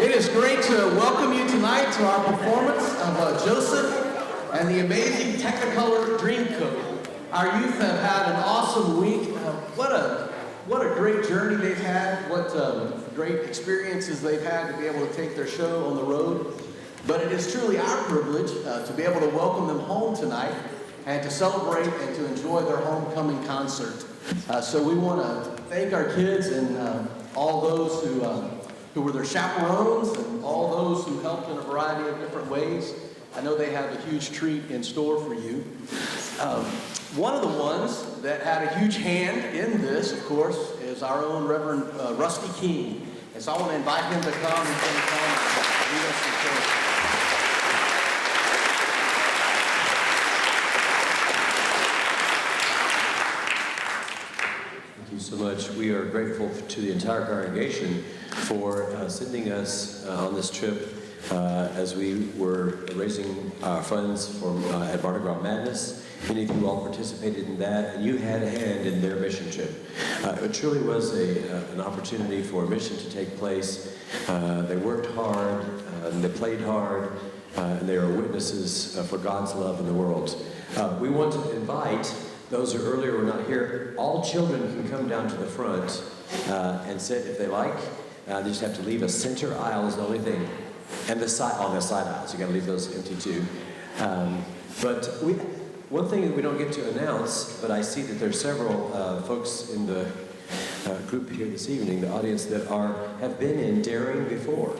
It is great to welcome you tonight to our performance of Joesph and the Amazing Technicolor Dreamcoat. Our youth have had an awesome week. What a great journey they've had. What great experiences they've had to be able to take their show on the road. But it is truly our privilege to be able to welcome them home tonight and to celebrate and to enjoy their homecoming concert. So we want to thank our kids and all those who were their chaperones and all those who helped in a variety of different ways. I know they have a huge treat in store for you. One of the ones that had a huge hand in this, of course, is our own Reverend Rusty King. And so I want to invite him to come and lead us in prayer. Thank you so much. We are grateful to the entire congregation for sending us on this trip as we were raising funds for at Mardi Gras Madness. Many of you all participated in that, and you had a hand in their mission trip. It truly was an opportunity for a mission to take place. They worked hard, and they played hard, and they are witnesses for God's love in the world. We want to invite those who earlier were not here. All children can come down to the front and sit if they like. They just have to leave a center aisle is the only thing. And the side aisles, you got to leave those empty too. One thing that we don't get to announce, but I see that there's several folks in the group here this evening, the audience, that have been in Daring before.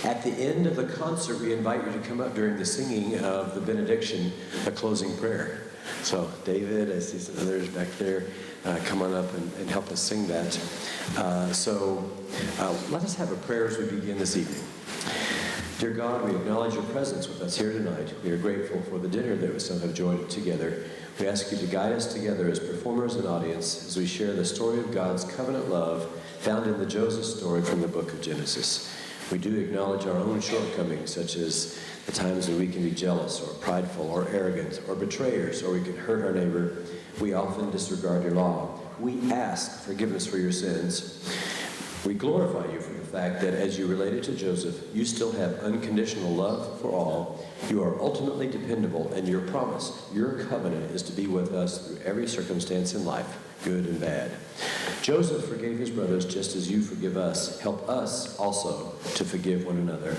At the end of the concert, we invite you to come up during the singing of the benediction, the closing prayer. So David, I see some others back there, come on up and help us sing that. Let us have a prayer as we begin this evening. Dear God, we acknowledge your presence with us here tonight. We are grateful for the dinner that we so have enjoyed together. We ask you to guide us together as performers and audience as we share the story of God's covenant love found in the Joesph story from the book of Genesis. We do acknowledge our own shortcomings, such as the times when we can be jealous or prideful or arrogant or betrayers, or we can hurt our neighbor. We often disregard your law. We ask forgiveness for your sins. We glorify you for the fact that as you related to Joesph, you still have unconditional love for all. You are ultimately dependable, and your promise, your covenant, is to be with us through every circumstance in life, good and bad. Joesph forgave his brothers just as you forgive us. Help us also to forgive one another.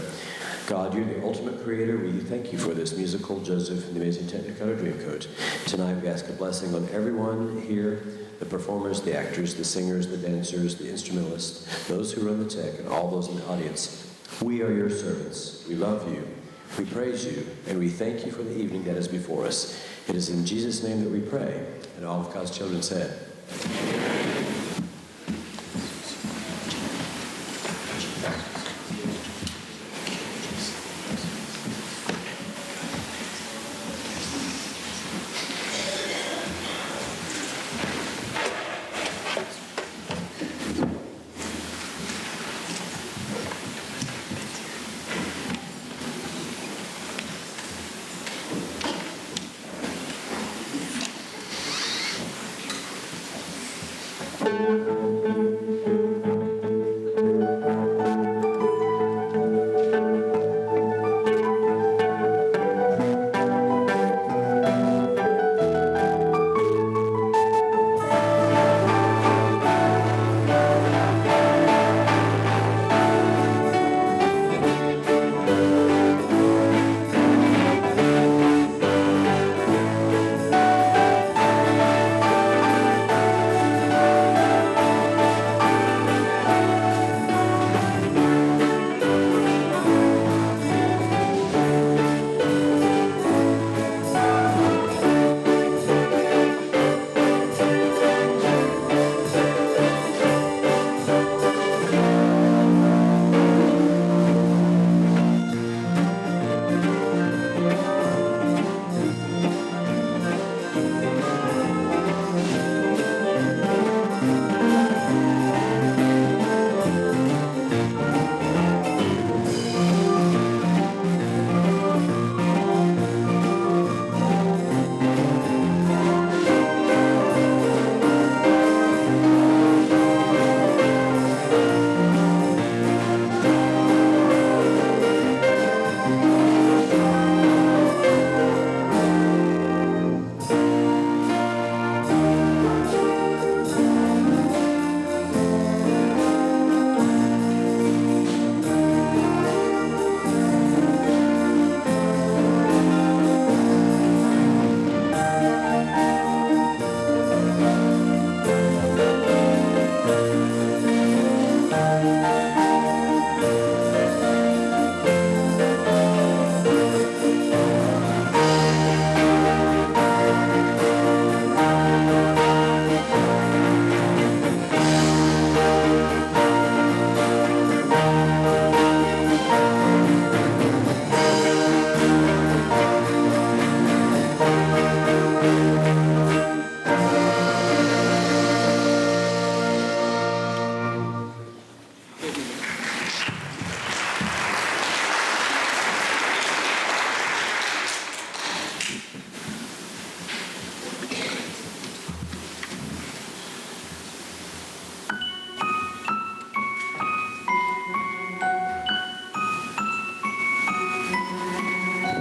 God, you're the ultimate creator. We thank you for this musical Joesph and the Amazing Technicolor Dreamcoat. Tonight we ask a blessing on everyone here, the performers, the actors, the singers, the dancers, the instrumentalists, those who run the tech, and all those in the audience. We are your servants. We love you. We praise you, and we thank you for the evening that is before us. It is in Jesus' name that we pray, and all of God's children said,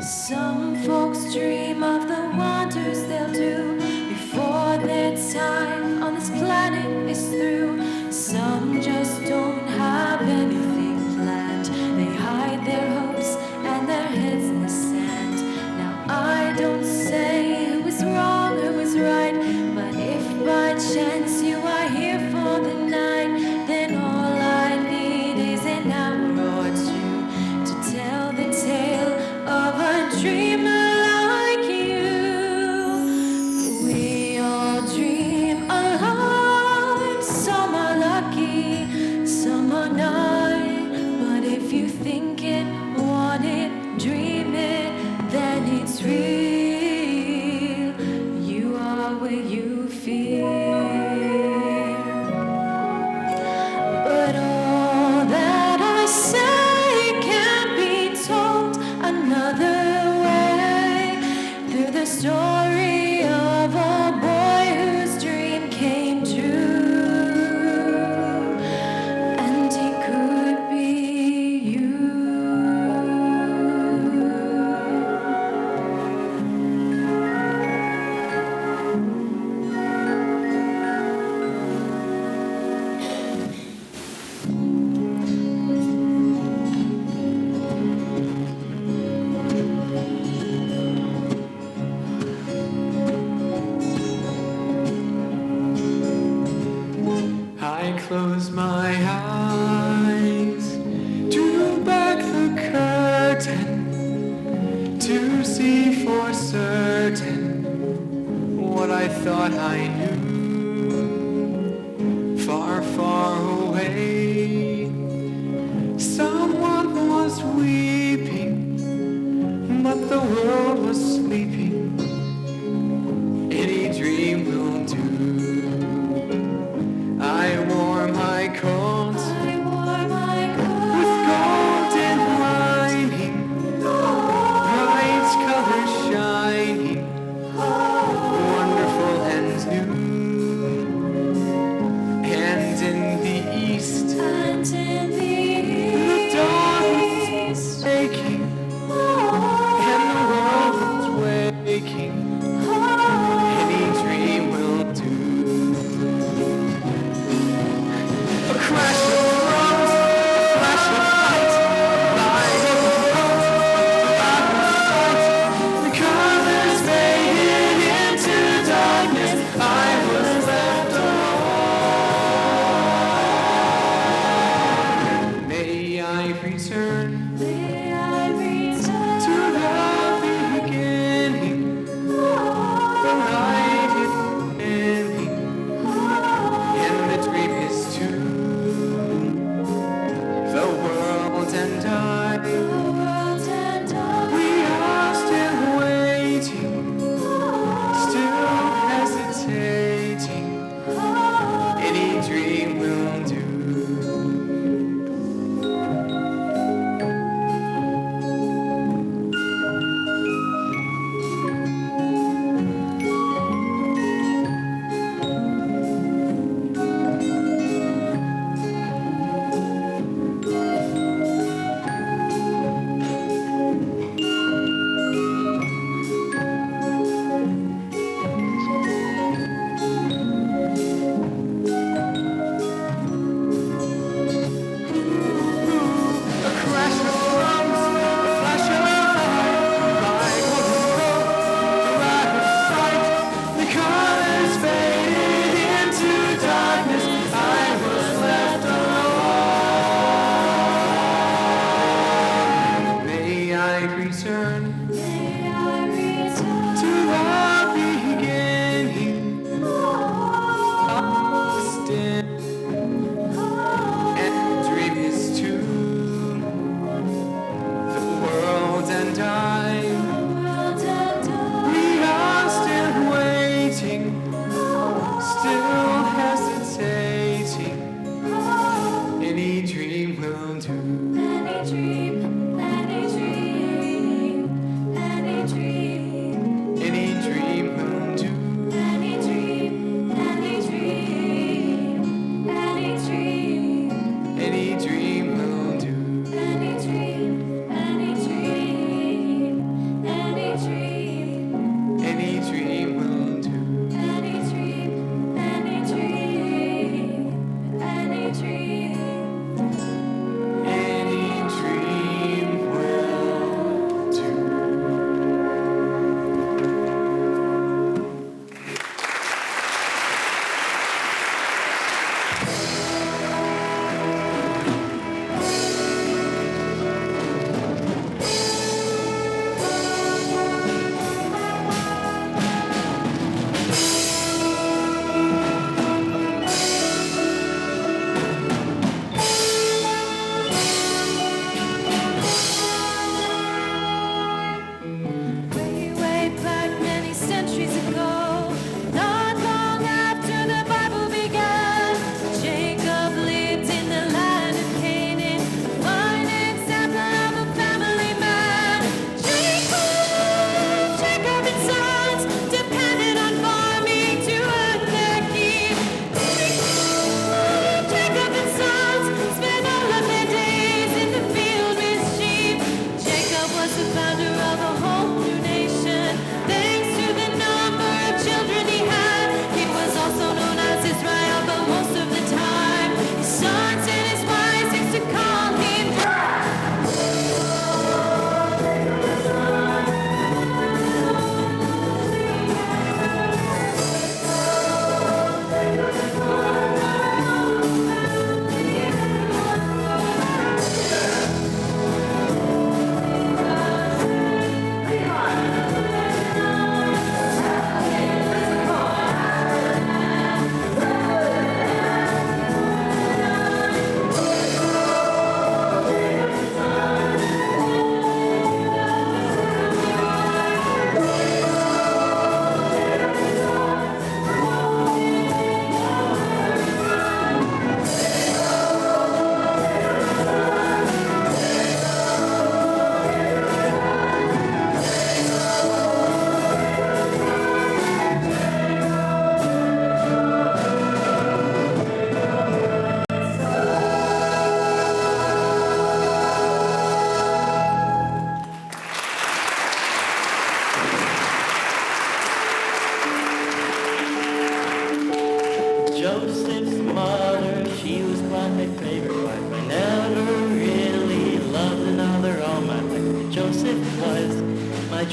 Some folks dream of the wonders they'll do before their time on this planet is through. Some just don't have anything planned. They hide their hopes and their heads in the sand. Now I don't say who is wrong, who is right, but if by chance you are here for the night, then all I need is an hour or two to tell the tale of a dreamer like you. We all dream alone. Some are lucky, some are not. But if you think it, want it, dream it, then it's real. You are where you feel. But all that I say can't be told another way. Through the story of a boy whose dream came true, and he could be you. I close my eyes, drew back the curtain to see for certain what I thought I knew. Far, far away, someone was weeping, but the world was sleeping. Any dream will do. I wore my coat with golden lining, bright colors shining, wonderful and new.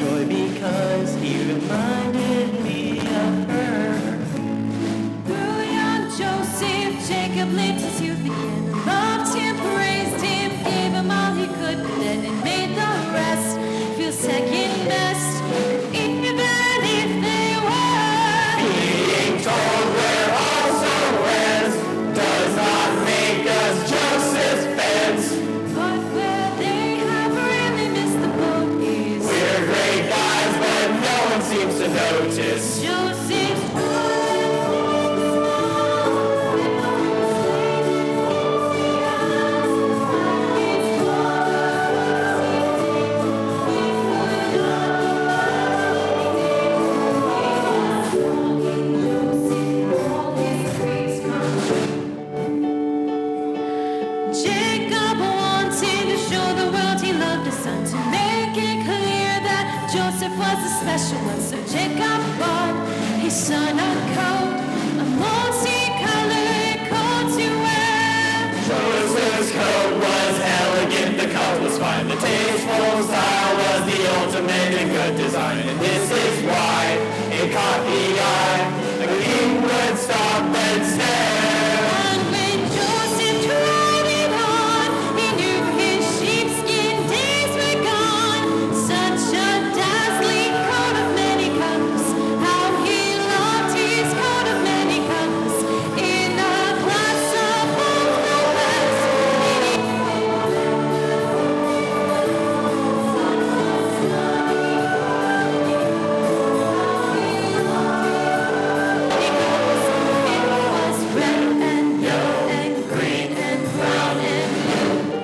joy because he reminded me of her. Through young Joseph, Jacob lived his youth again. Loved him, praised him, gave him all he could, but then it made the rest feel second best. Even if they were Being told we're also heirs does not make us Joseph's fans. but where they have really missed the boat is We're great guys, but no one seems to notice. Joseph's Jacob wanted to show the world he loved his son, to make it clear that Joseph was the special one. So Jacob bought his son a coat, a multicolored coat to wear. Joseph's coat was elegant, the cut was fine, the tasteful style was the ultimate in good design. And this is why it caught the eye. The king would stop and stare. And when Joseph tried it on, he knew his sheepskin days were gone. Such a dazzling coat of many colors, how he loved his coat of many colors. In a glass of both colors, it was red and yellow and green and brown and blue.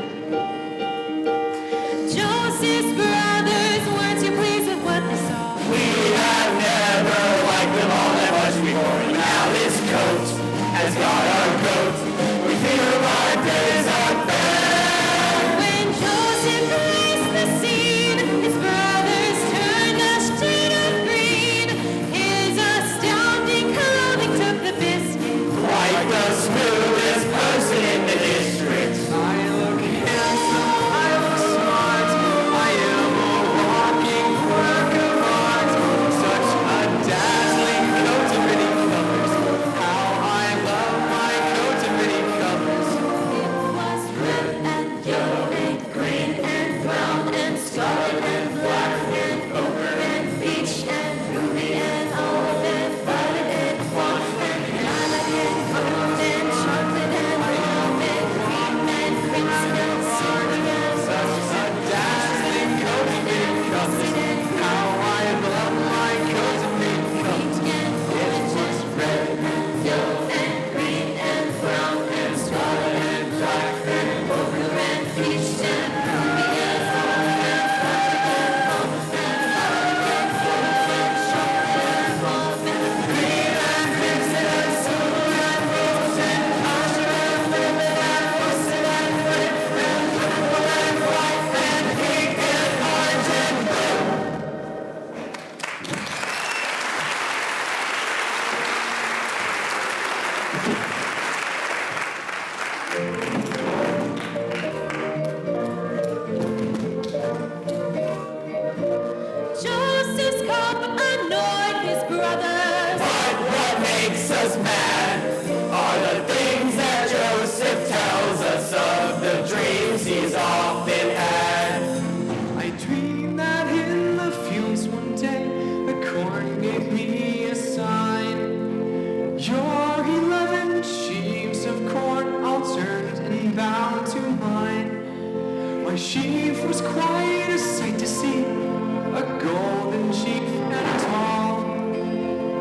Joseph's brothers weren't too pleased with what they saw. We have never liked them all that much before. And now this coat has got our coat. We fear our days are bad. When Joseph graced the scene, his brothers turned a shade of green. His astounding clothing took the biscuit. Like the smoothest person in the district. I look handsome, I look smart. I am a walking work of art. Such a dazzling coat of many colors. How I love my coat of many colors. It was red and yellow and green and brown and scarlet and black and ochre and peach and ruby and olive and violet and fawn and lilac and gold and chocolate and mauve and cream and crimson and silver and Such a dazzling coat of many colors. How I love my coat of many colors. It was red and yellow and green and brown and scarlet and black and ochre and peach and ruby and olive and violet and fawn and lilac and gold and chocolate and mauve and green and crimson and silver and rose and azure and lemon and russet and red and purple and white and pink and orange and blue. Joseph's cup annoyed his brothers. But what makes us mad are the things that Joesph tells us of the dreams he's often had. I dreamed that in the fields one day the corn gave me a sign. Your 11 sheaves of corn all turned and bound to mine. My sheaf was quite a sight to see, a golden sheaf and tall.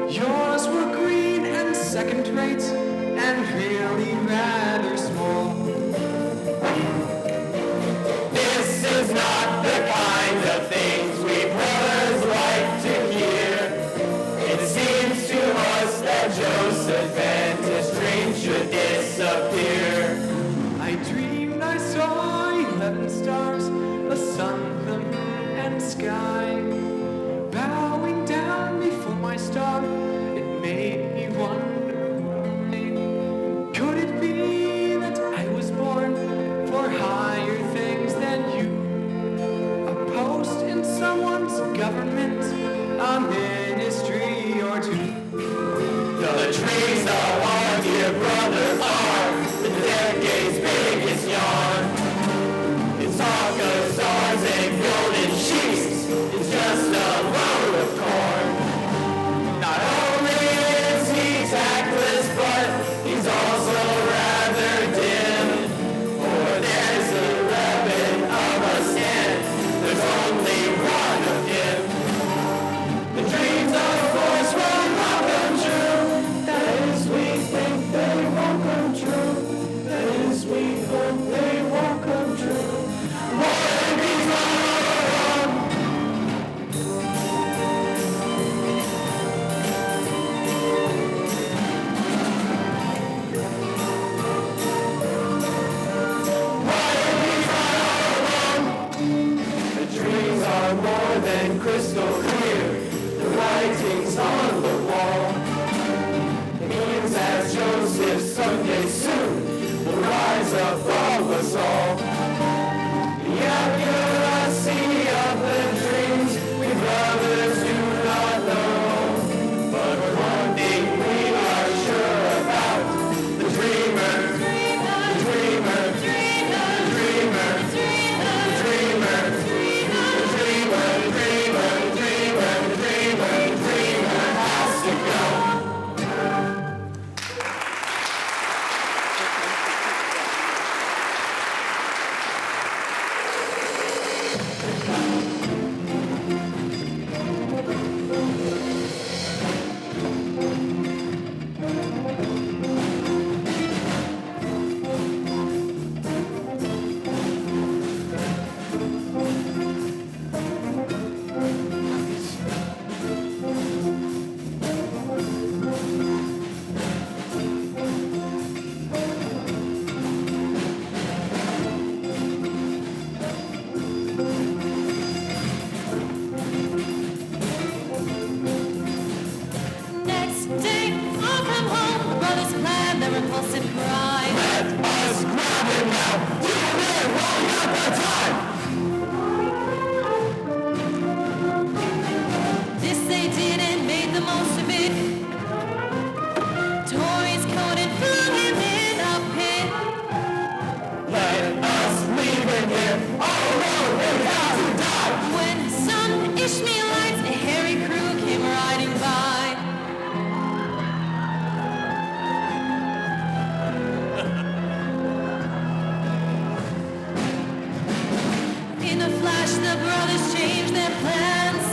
Yours were green and second-rate and really rather small. This is not the kind of things we brothers like to hear. It seems to us that Joseph and his dream should disappear. I dreamed I saw 11 stars, a sun, the moon, and sky. Bowing down before my star, it made me wonder why. Could it be a ministry or two. The trees of our dear brothers are the decade's biggest yarn. It's talk of stars and golden sheets. It's just a load of corn. Not only is he tactless, but he's also rather dim. For there's 11 of us and there's only one of him. The dreams of course will not come true. That is, we think they won't come true. That is, we hope they won't come true. What if he's wrong? The dreams are more than crystal clear. The writings on the wall. It means as Joesph someday soon will rise above us all. The accuracy of the dreams we brothers do not know. But one thing we are sure about: the dreamer, the dreamer, the dreamer, the dreamer, the dreamer, the dreamer, the dreamer has to go. Next day, I'll come home. The brothers plan their impulsive crime. Let us grab him now. Do it while we have the time. This they did and made the most of it. Tore his coat and flung him in a pit. Let us leave him here all alone and have to die. When some Ishmaelites, a hairy crew, came riding by. In a flash, the brothers changed their plans.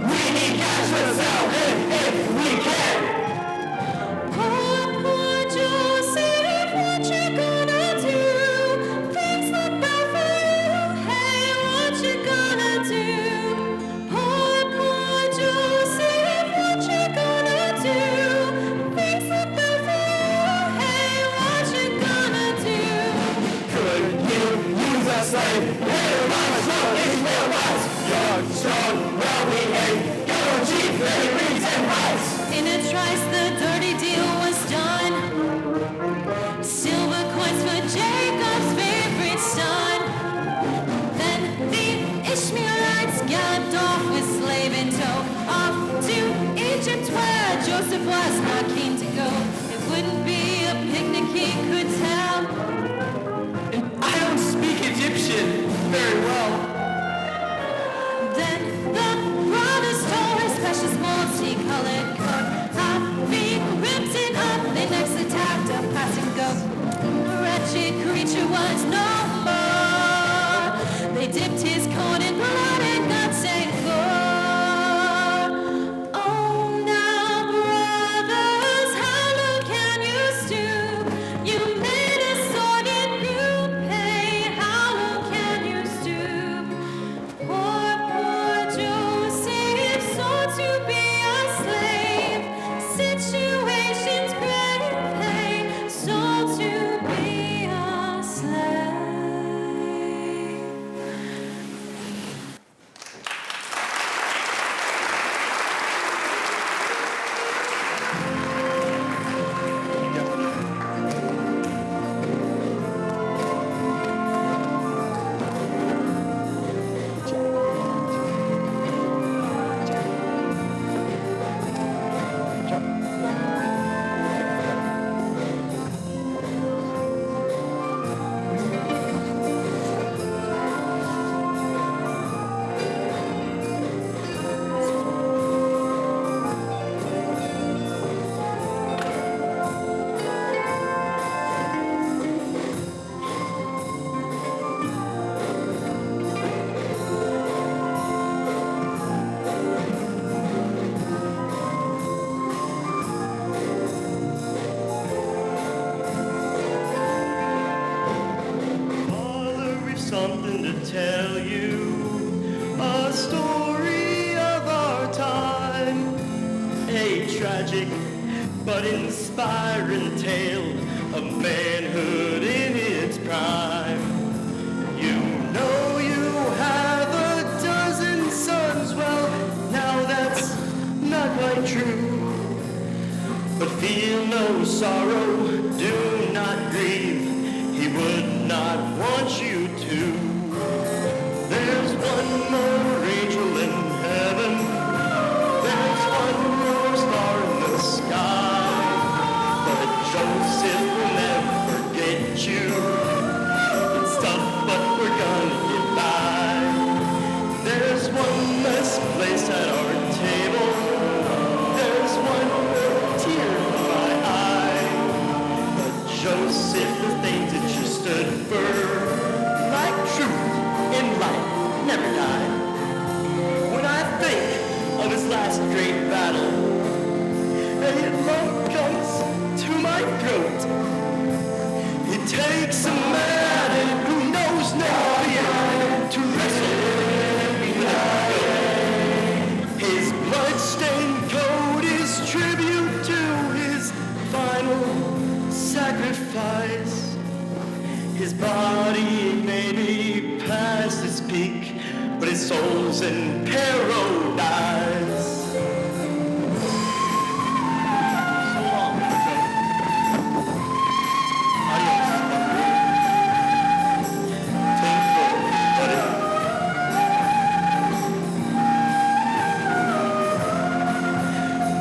We need cash for the sale if we can. Poor Joesph, what you gonna do? Things look bad for you. Hey, what you gonna do? to tell you a story of our time, a tragic but inspiring tale of manhood in its prime. You know you have a dozen sons, well, now that's not quite true. But feel no sorrow, do not grieve, he would not want you to. There's one more angel in heaven, there's one more star in the sky, but Joesph will never forget you. It's tough, but we're gonna get by. There's one less place at our table, there's one more tear in my eye, but Joesph, the things that you stood for, like truth in life, never died. When I think of his last great battle, a lump comes to my throat. It takes a man who knows no fear to wrestle with a goat. His blood-stained coat is tribute to his final sacrifice. His body may be past its peak, but his soul's in paradise. So long, goat. Adios, buckaroo. Buddy.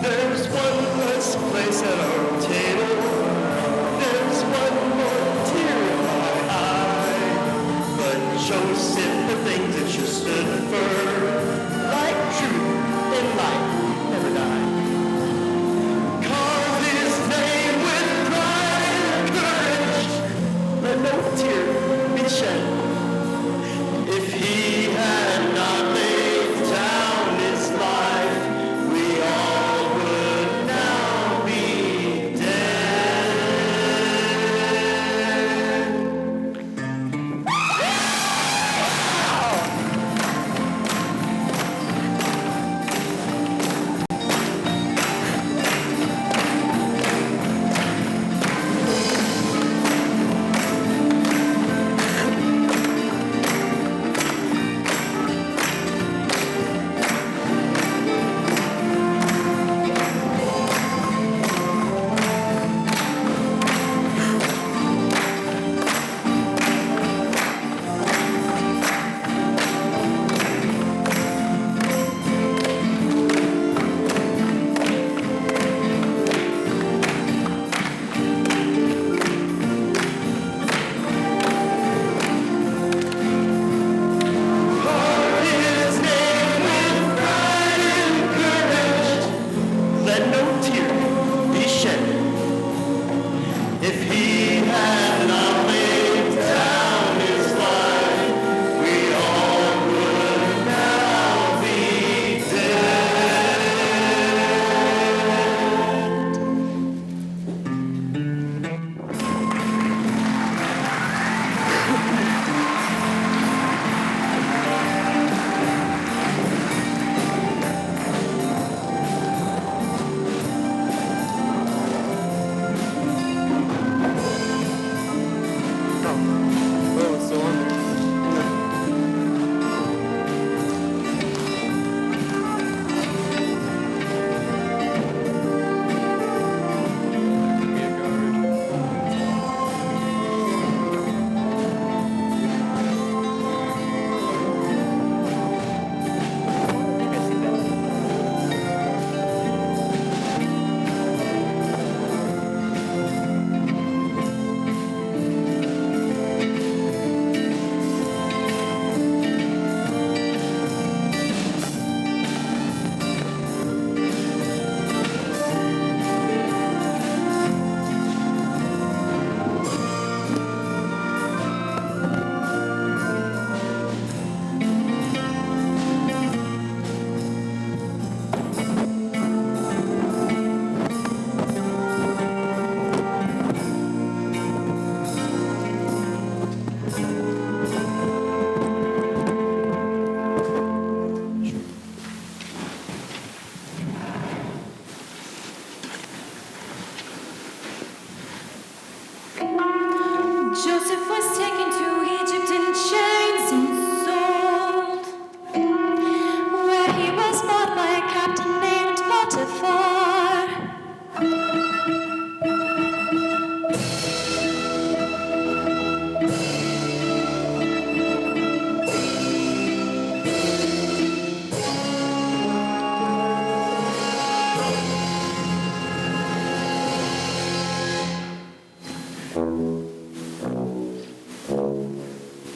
There's one less place at our table. There's one more tear in my eye. But Joesph, the things that you stood for, like truth in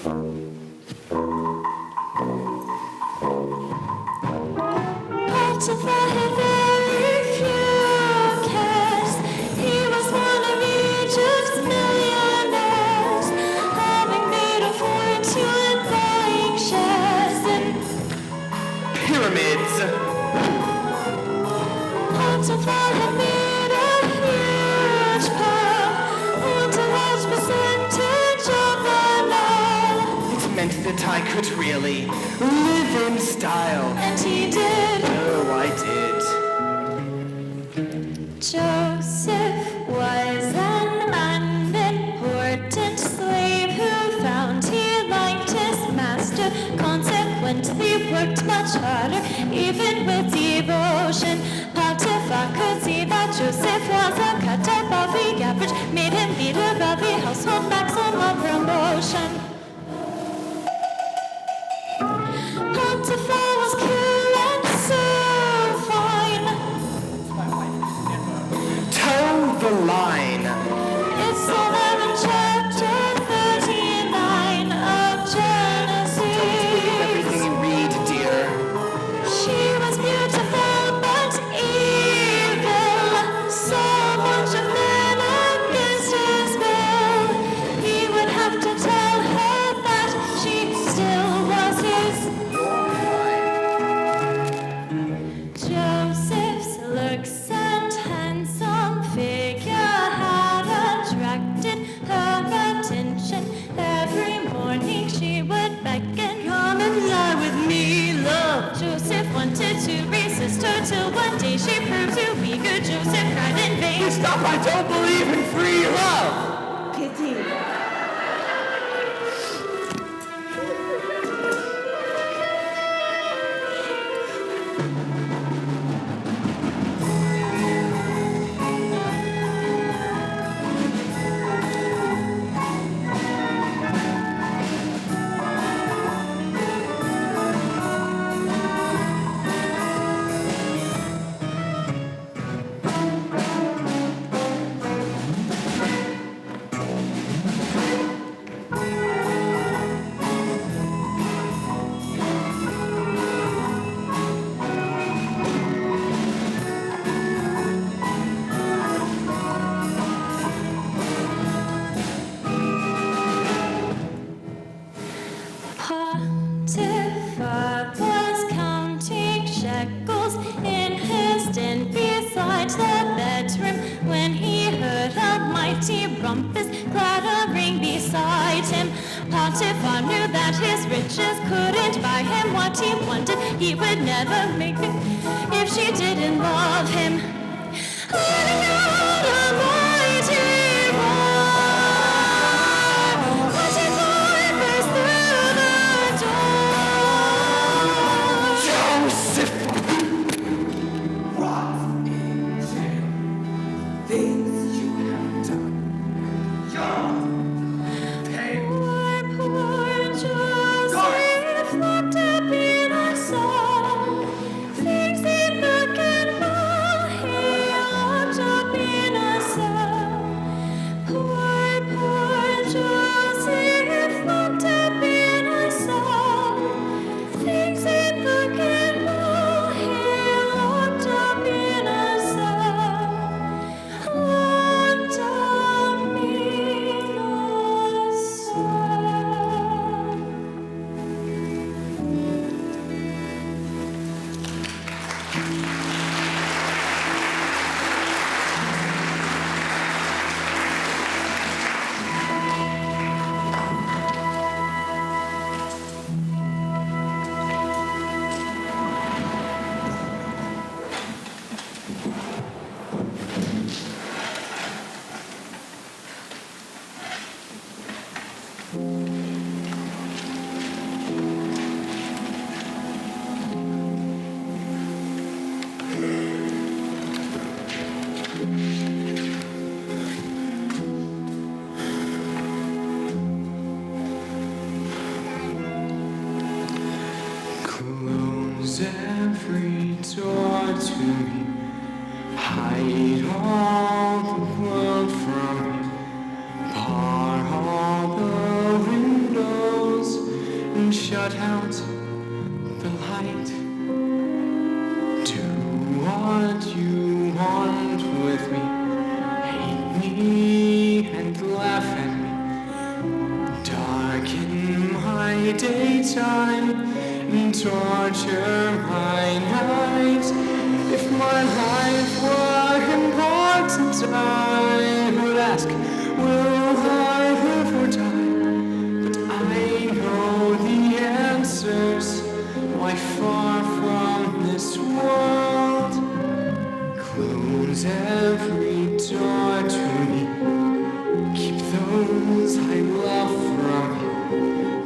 Potiphar had very few cares. He was one of Egypt's millionaires, having made a fortune buying shares in Pyramids. Potiphar had made a huge pearl and a large percentage of the Nile. It meant that I could really live in style. And he did. Oh, I did. Joesph was an unimportant slave who found he liked his master, consequently worked much harder, even with devotion. Potiphar could see that Joesph was a cut above the average, made him leader of the household, maximum promotion. Potiphar was cool and so fine. Toe the line. It's all there in chapter 39 of Genesis. Everything you read, dear. She was beautiful but evil, so much of men against his will. He would have to tell her that she still was his. Joseph's looks and handsome figure had attracted her attention. Every morning she would beckon, "Come and lie with me, love." Joesph wanted to resist her till one day she proved to be good. Joesph cried in vain. Stop, I don't believe in free love. Pity. Potiphar was counting shekels in his den beside the bedroom when he heard a mighty rumpus clattering beside him. Potiphar knew that his riches couldn't buy him what he wanted. He would never make it if she didn't love him. Letting out a mighty roar, Potiphar burst through the door. Joesph. Things you have done. Poor Joesph looked up in a soul. Things he looked at while he looked up in a soul. Poor Joesph looked up in a soul. Things he looked at while he looked up in a soul. Looked up in a soul. Close every door to me. Hide all the world from me. Bar all the windows shut out the light. Do what you want with me, hate me and laugh at me, darken my daytime and torture my night. If my life were important, I would ask, will I live or die? But I know the answers lie far from this world. Close every door to me, keep those I love from me.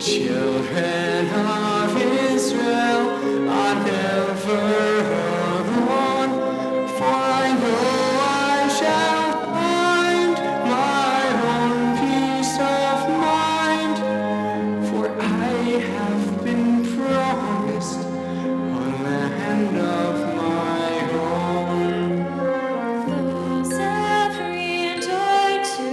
Children of Israel are never alone, for I know I shall find my own peace of mind, for I have been promised a land of my own. Close every door to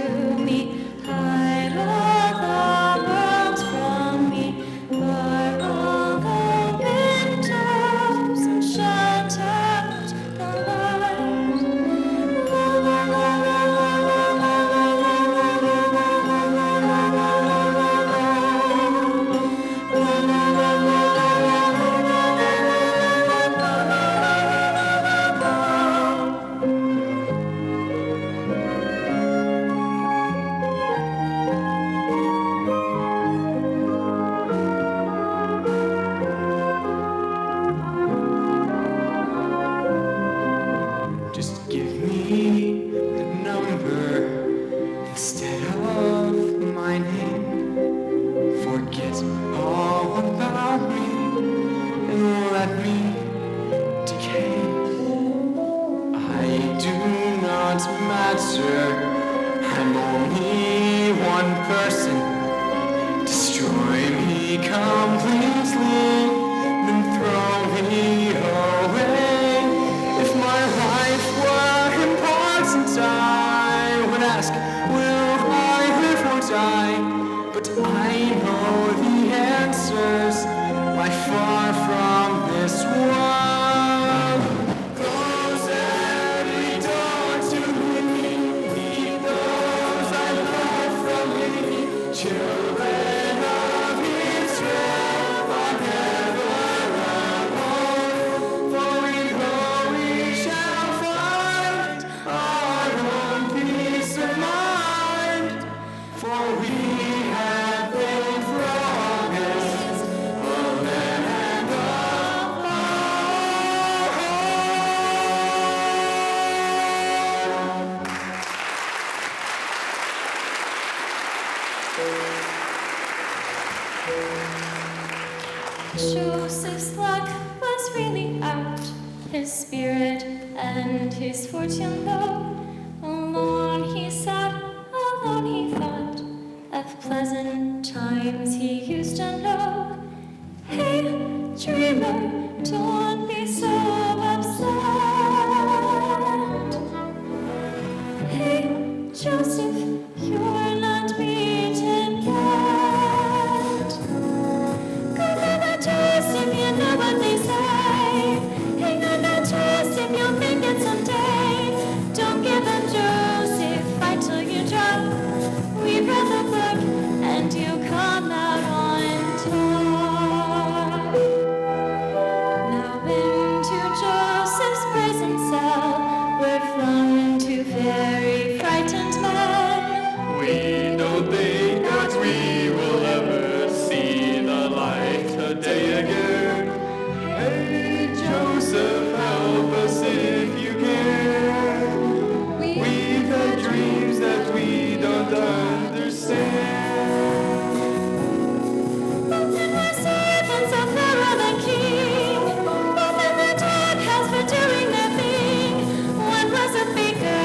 me, hide all the world from me, bar all the windows and shut out the light. La la la la la la la la la Just give me the number instead of my name. Forget all about me and let me decay. I do not matter. I'm only one person. Destroy me completely, then throw me away. If my life were important, I would ask, will I live or die? But I know the answers lie far from this world. Close every door to me, keep those I love from me. Children of Israel are never alone, for we know we shall find our own peace of mind, for we have been promised a land of Joseph's luck was really out, his spirit and his fortune low. Alone he sat, alone he thought of pleasant times he used to know. Hey, dreamer, don't be so upset. Hey, Joseph, you're not beaten yet. Come on and trust him, you know what they say. Hang on and trust him, you'll make it someday. Don't give up, Joseph, fight till you drop. We read the book and you come out on top. Now into Joseph's prison cell were flung two very frightened men. We don't think that we will ever see the light a day again. Hey, Joseph, help us if you can. We've had dreams that we don't understand. Both men were servants of Pharaoh the king. Both men were taught house for doing their thing. One was a baker,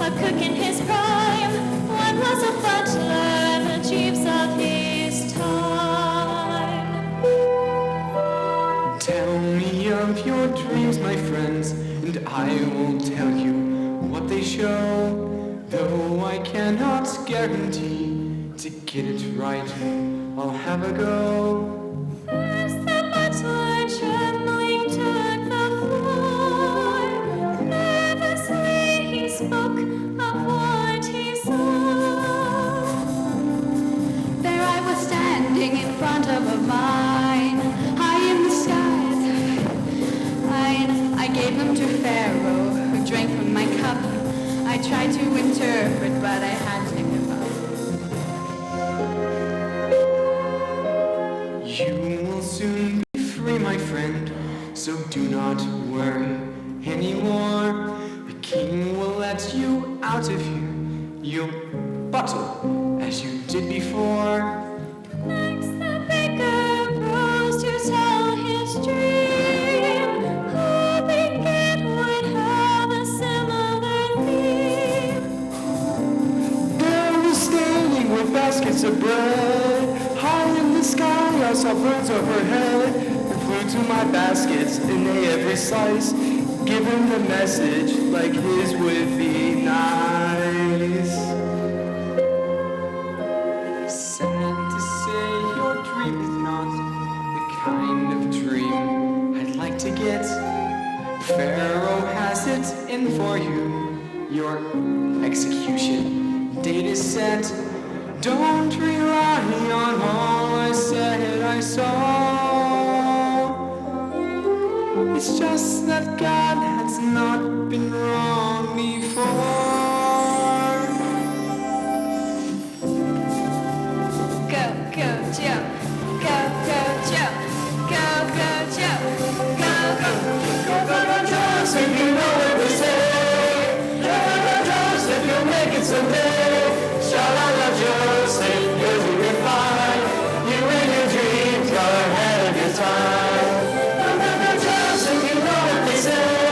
a cook in his prime. One was a butler, the chiefs of his time. Tell me of your dreams, my friends, and I will tell you what they show. Though I cannot guarantee to get it right, I'll have a go. them to Pharaoh, who drank from my cup. I tried to interpret, but I had to give up. You will soon be free, my friend, so do not worry anymore. The king will let you out of here. You'll bottle as you did before. Next, the baker rose to tell his dream, hoping it would have a similar theme. There was standing with baskets of bread. High in the sky, I saw birds overhead. They flew to my baskets and ate every slice. Give him the message like his would be nice. Sad to say, your dream is not the kind of dream I'd like to get. Pharaoh has it in for you. Your execution date is set. Don't rely on all I said I saw. It's just that God has not been wrong before. Go, go, Joe. Go, go, Joe. Go, go, Joe. Go, go. Joesph, you know what we say. Joesph, you'll make it someday. Sha-la-la, Joesph, you'll be fine. You and your dreams are ahead of your time. Joesph, you know what they say.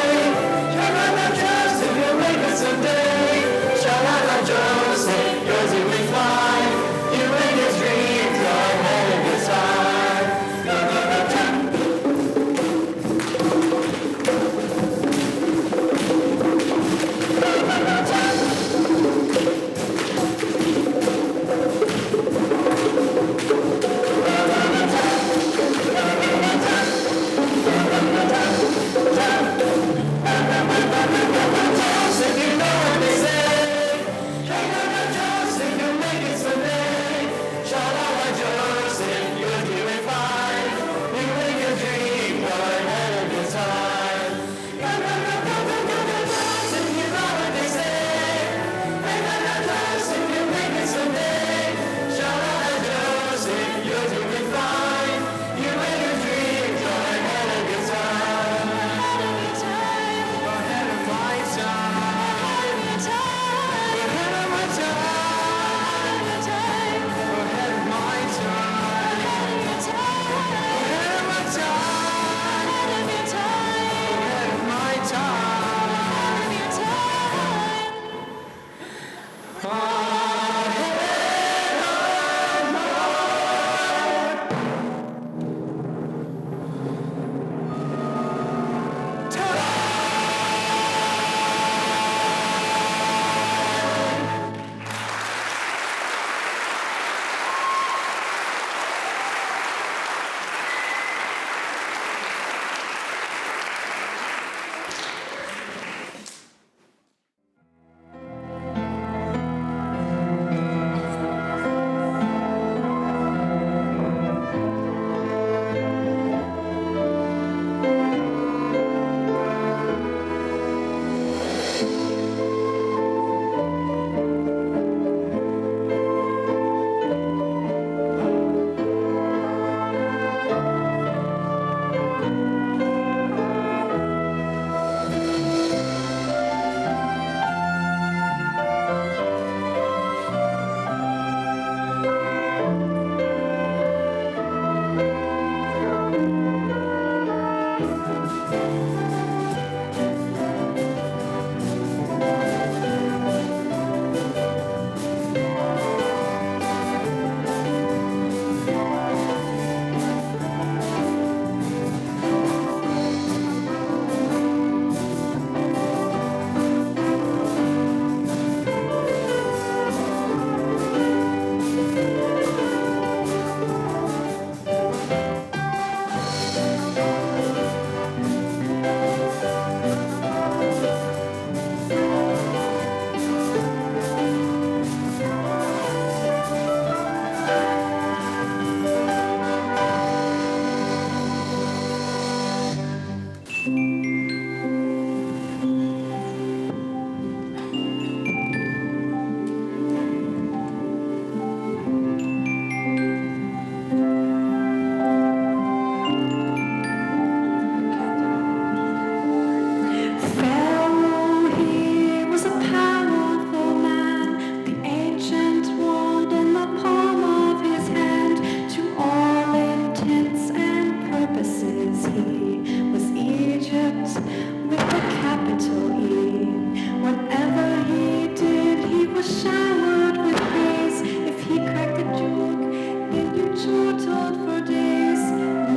told for days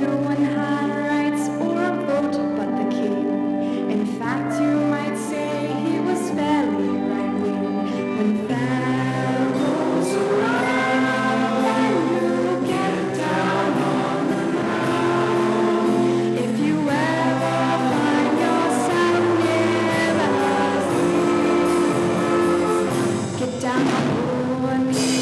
no one had rights or a vote but the king. In fact, you might say he was fairly right-wing. When Pharaoh's around, then you get down on the ground. If you ever find yourself near the seas, get down on your knees.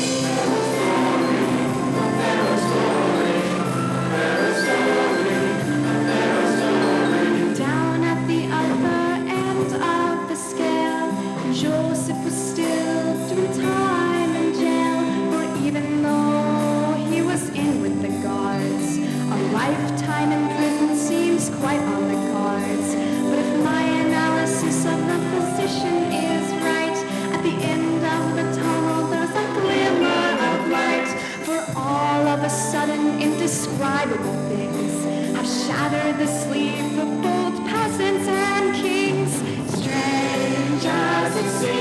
Down at the other end of the scale, Joesph was still through time in jail. For even though he was in with the guards, a lifetime in prison seems quite on the cards. But if my analysis of the position is right, at the end of the tunnel there's a glimmer of light. For all of a sudden indescribable things have shattered the sleep of both peasants and kings. Strange as it seems,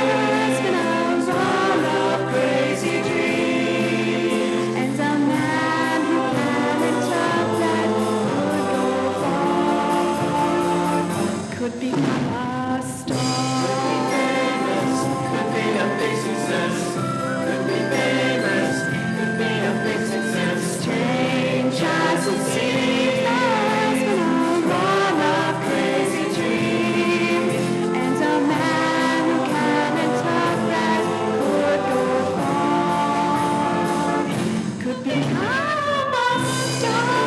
there's been a run of crazy dreams, and a man who can interpret could become a star. Could be a big success. Could be famous. Could be a big success. Strange as it seems, there's been a run of crazy dreams, and a man who can interpret could go far, could become a star.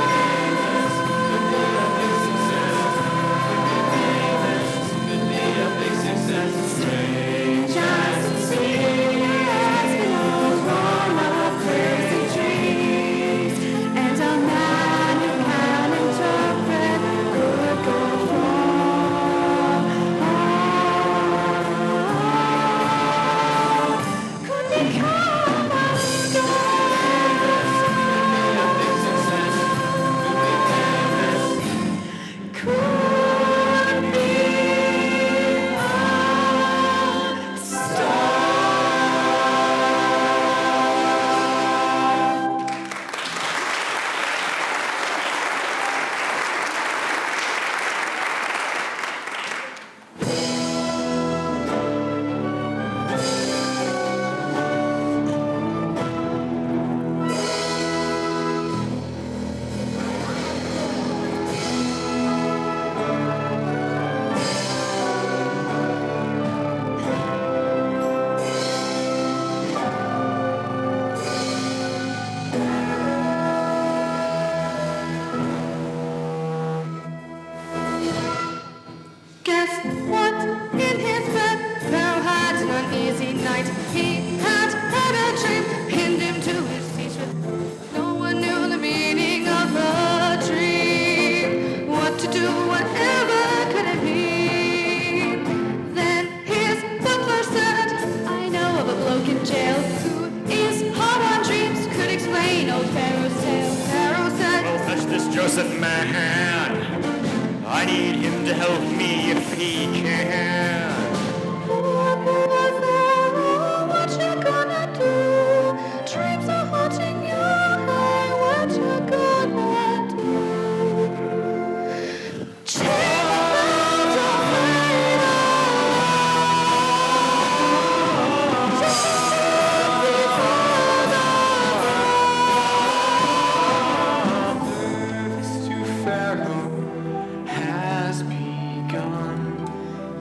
Could be a big success. Strange as it seems, there's been a run of crazy dreams, and a man who can interpret could go far, could become a star. Could be a star. Guess what? In his bed, Pharaoh had an uneasy night. He had had a dream, pinned him to his seat. No one knew the meaning of the dream. What to do, whatever could it mean? Then his butler said, I know of a bloke in jail who is hot on dreams, could explain old Pharaoh's tale. Pharaoh said, Well, fetch this Joesph man. I need him to help me if he can. what you gonna do? Dreams are haunting you, hey, what you gonna do? Change your fate. Service to Pharaoh has begun.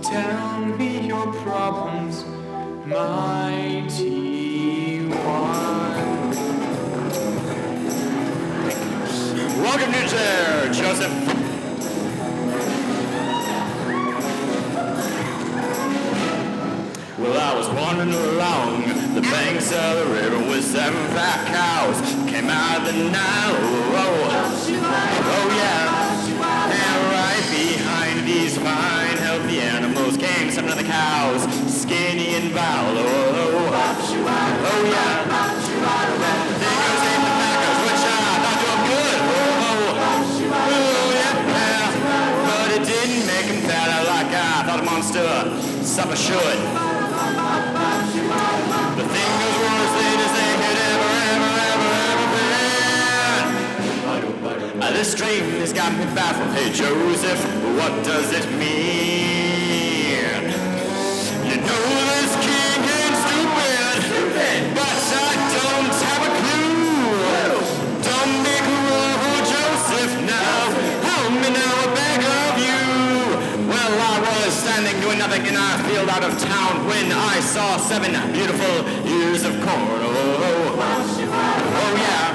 Tell me your problems, mighty one. Welcome to chair, Joesph. Well, I was wandering along the banks of the river with 7 fat cows. Came out of the Nile, oh yeah. And right behind these fine, healthy animals came 7 of the cows, skinny and vile, oh yeah. There goes 8 tobaccos, which I thought doing good, oh yeah. But it didn't make him fatter like I thought a monster supper should. The thing goes worse than as they could ever be. This dream has got me baffled. Hey Joesph, what does it mean? You know this king ain't stupid, but I don't have a clue. Don't make a rule, Joesph, now. Help me now, I beg of you. Well, I was standing doing nothing in a field out of town when I saw 7 beautiful ears of corn. Oh yeah.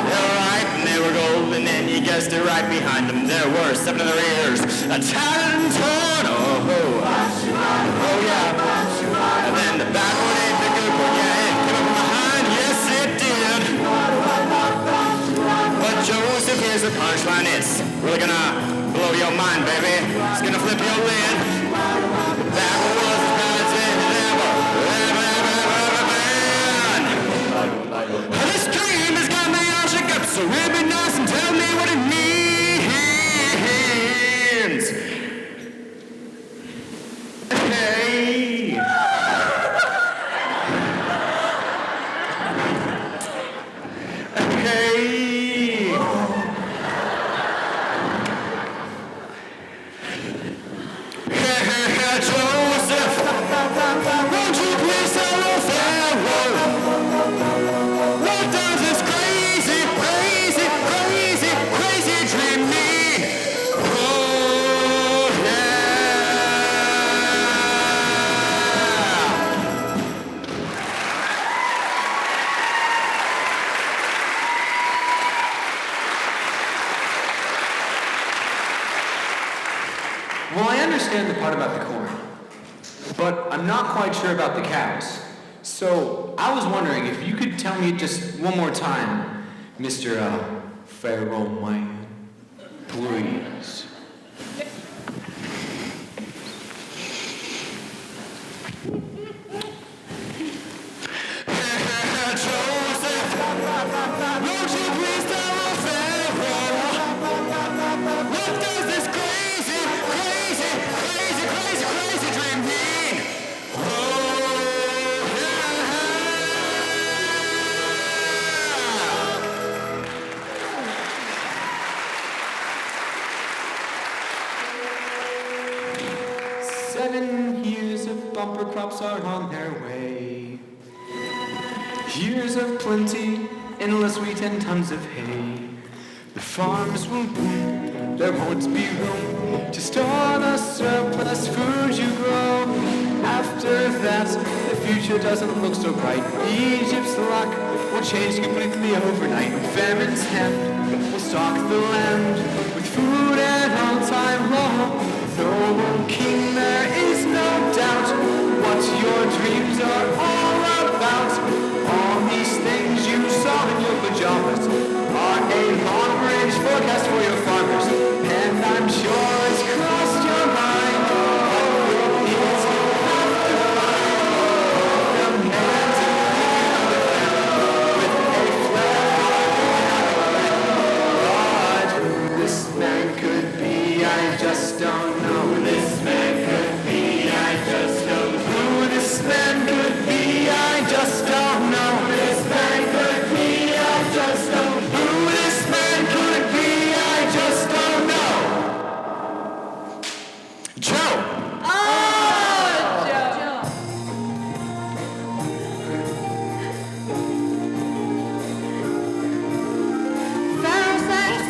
They're right and they were gold, and then you guessed it, right behind them there were 7 other ears, a tattered and torn. Oh yeah. And then the bad one ain't the good one, yeah, it came up from behind, yes it did. But Joesph, here's the punchline, it's really gonna blow your mind, baby. It's gonna flip your lid. That was as bad as it ever been. This dream has got me all shook up, so rib it nice and tell me what it means. Hey. Hey. Joesph, won't you please tell the Pharaoh, what does this crazy, crazy, crazy, crazy dream mean? Oh yeah. Well, I understand the part about the corn, but I'm not quite sure about the cows. So I was wondering if you could tell me just one more time, Mr. Pharaoh Man, please. Joesph, won't you please tell the Pharaoh, what does this crazy, crazy, crazy, crazy, crazy dream mean? Oh, yeah. 7 years of bumper crops are on their way. Years of plenty, endless wheat and tons of hay. The farms will boom, there won't be room to store the surplus food you grow. After that, the future doesn't look so bright. Egypt's luck will change completely overnight. Famine's hand will stock the land with food at all time low. No king, there is no doubt what your dreams are all about. All these things you saw in your pajamas are a long-range forecast for your farmers. And I'm sure it's crossed your mind what your needs have to find. The man to with a flag. But this man could be, I just don't know. This man could be, I just don't know. Who this man could be, I just don't know. This man could be, I just don't know. Who this man could be, I just don't know. Joe!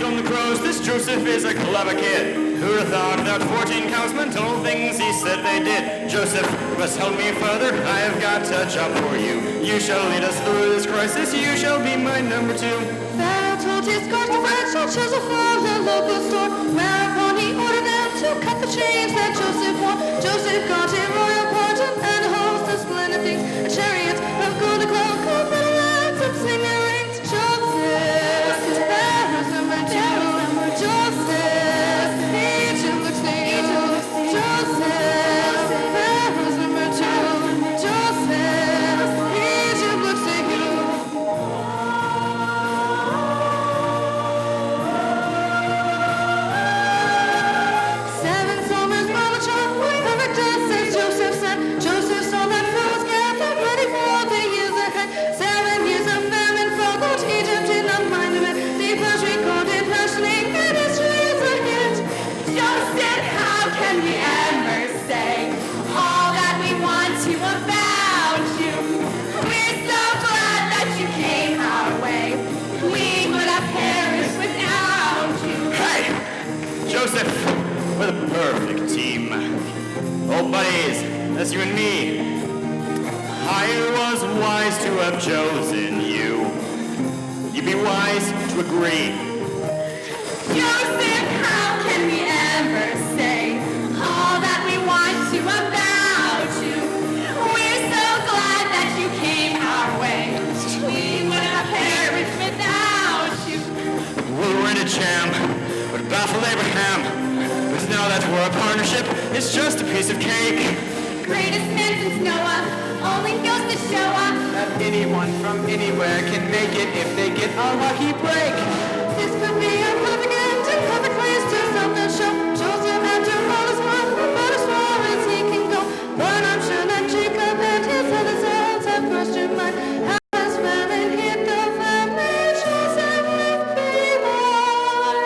On the crows, this Joesph is a clever kid. Who'd have thought that 14 cows meant all things he said they did? Joesph, you must help me further. I have got a job for you. You shall lead us through this crisis. You shall be my number 2. Pharaoh told his guards to fetch a chisel from the local store, whereupon he ordered them to cut the chains that Joesph wore. Joesph got a royal pardon and a host of splendid things, a chariot of golden cloud, gold metal lamps, and sing their rings. Joesph, Pharaoh's number 2. Joesph, Egypt looks to you. Joesph, Pharaoh's number 2. Joesph, Egypt looks to you. Seven summers by the child, perfect just as Joesph said. Joesph saw chosen you. You'd be wise to agree. Joesph, how can we ever say all that we want to about you? We're so glad that you came our way. We would have perished without you. We were in a jam, but baffled Abraham. But now that we're a partnership, it's just a piece of cake. Greatest man since Noah, only goes to show us That anyone from anywhere can make it if they get a lucky break. this could be a perfect end to perfect place to stop the show. Joesph had to roll his one, but as far as he can go. But I'm sure that Jacob and his other sons have crossed your mind. How has famine hit the foundations and left behind?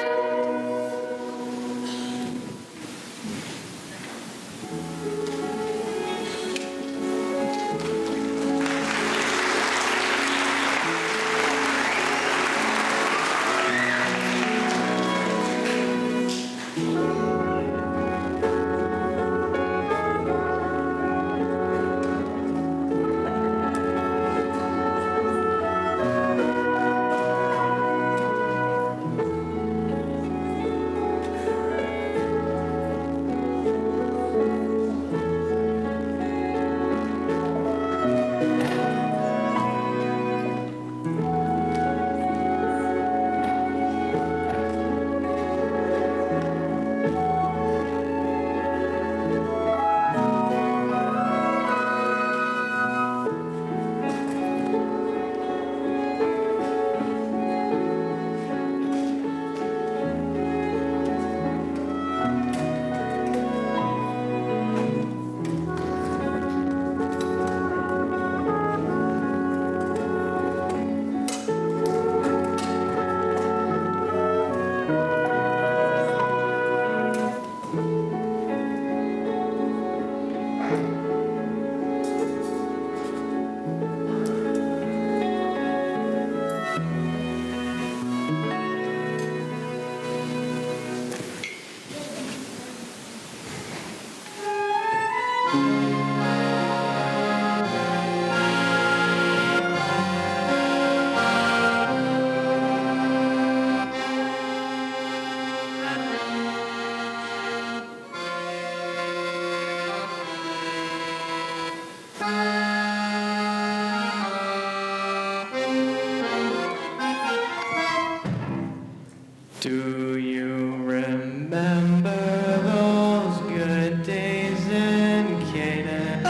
Do you remember those good days in Canaan?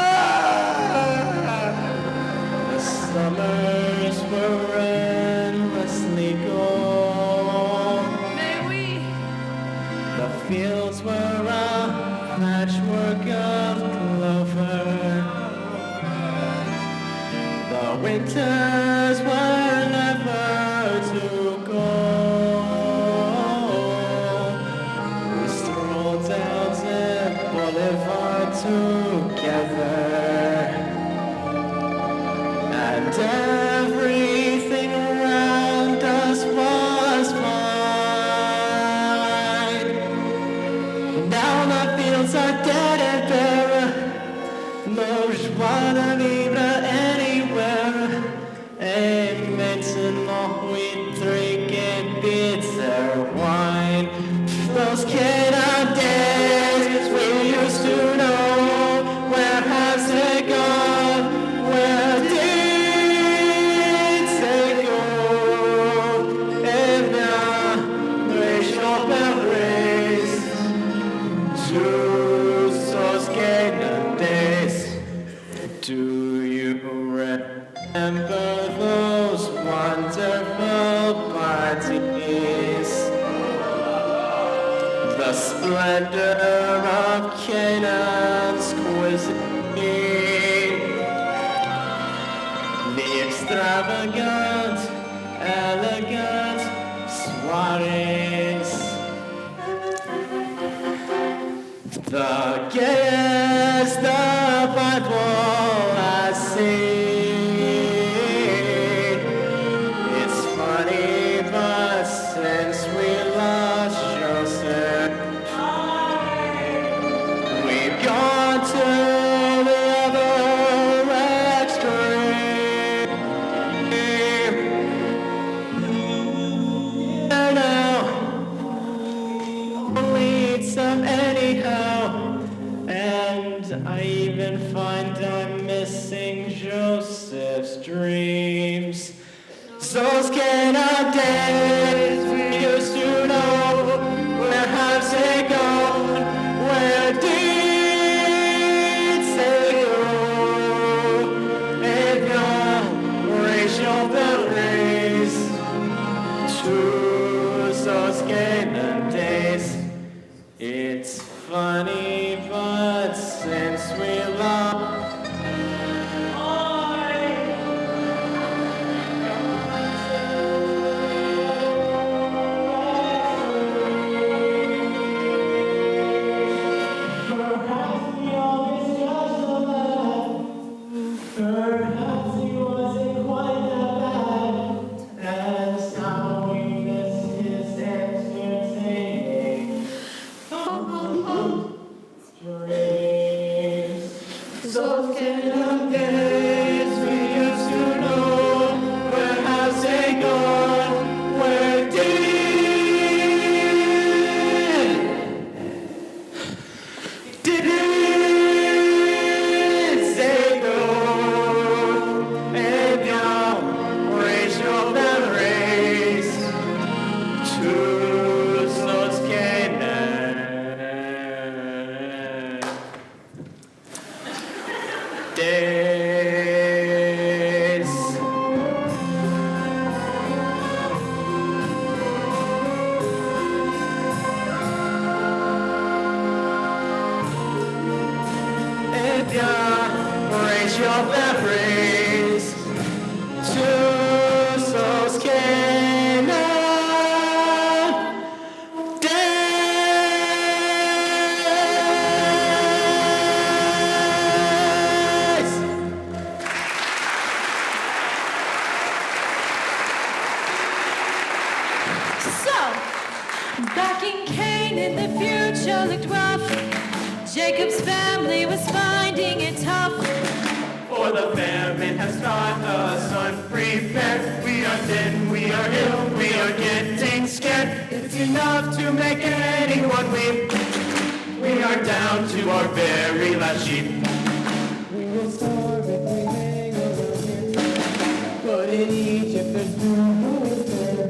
The summers were endlessly gold. May we The fields were a patchwork of clover. The winters were never too cold. We strolled down Zip Boulevard together, and everything around us was fine. Now the fields are dead and bare. No joie de vivre anywhere. Et maintenant we drinking bitter wine. Those Canaan days we used to know. Where has it gone? Where did they go? Eh bien, réchaud Paris. Tous those Canaan days. Do you remember those wonderful parties? The splendor of Canaan's cuisine, the extravagant, elegant soirees, the gayest the Bible has seen. It's funny, but since we lost Joesph, we've gone to the other extreme. in our days we used to know, where have they gone? Where did they go? And now racial memories to those Canaan days. It's funny, but since we lost. Jacob's family was finding it tough. For the famine has got us unprepared. We are thin, we are ill, we are getting scared. It's enough to make anyone weep. We are down to our very last sheep. We will starve if we hang around here. But in Egypt there's no there.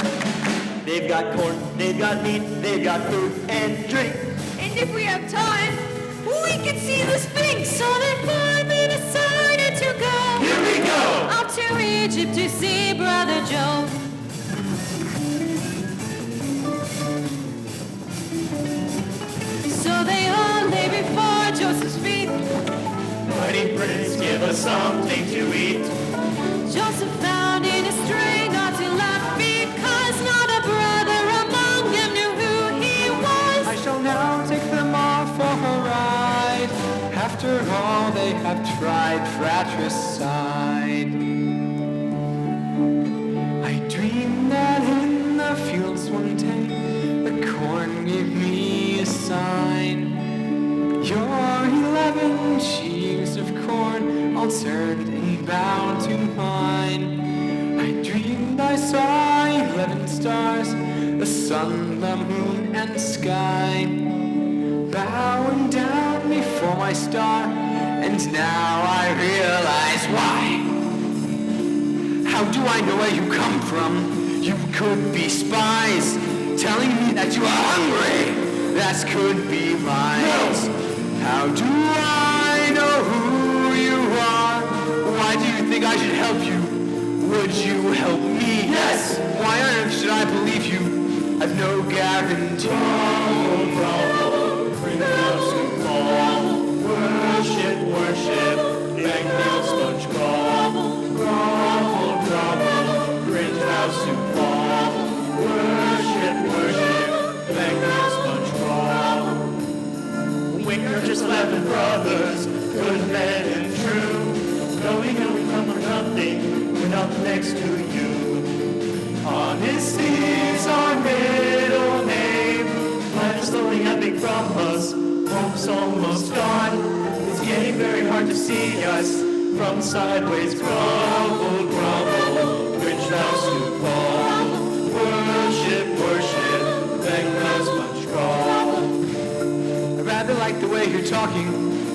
They've got corn, they've got meat, they've got food and drink. And if we have time, we can see the Sphinx. So then finally decided to go. Here we go! Out to Egypt to see Brother Joe. So they all lay before Joseph's feet. Mighty prince, give us something to eat. Joseph found in a string not to laugh, because not a brother among them knew who he was. I shall now take them off for a ride. After all they have tried fratricide. I dreamed that in the fields one day the corn gave me a sign. Your 11 sheaves of corn all turned and bowed to mine. I dreamed I saw 11 stars, the sun, the moon, and sky, bowing down before my star, and now I realize why. How do I know where you come from? You could be spies, telling me that you are hungry. That could be lies. How do I know who you are? Why do you think I should help you? Would you help me? Yes! Why on earth should I believe you? I've no guarantee. Bring us to fall. Worship, worship, beg now sponge crawl. Grovel, grovel, bring house to fall. Worship, worship, beg now sponge crawl. We are just 11 brothers, good men and true. Knowing how we come from nothing, we're not next to you. Honesty is our middle name. Life is slowly ebbing from us. Hope's almost gone. It's getting very hard to see us from sideways. Grovel, grovel, bridge house to fall. Worship, worship, beg now sponge crawl. I rather like the way you're talking,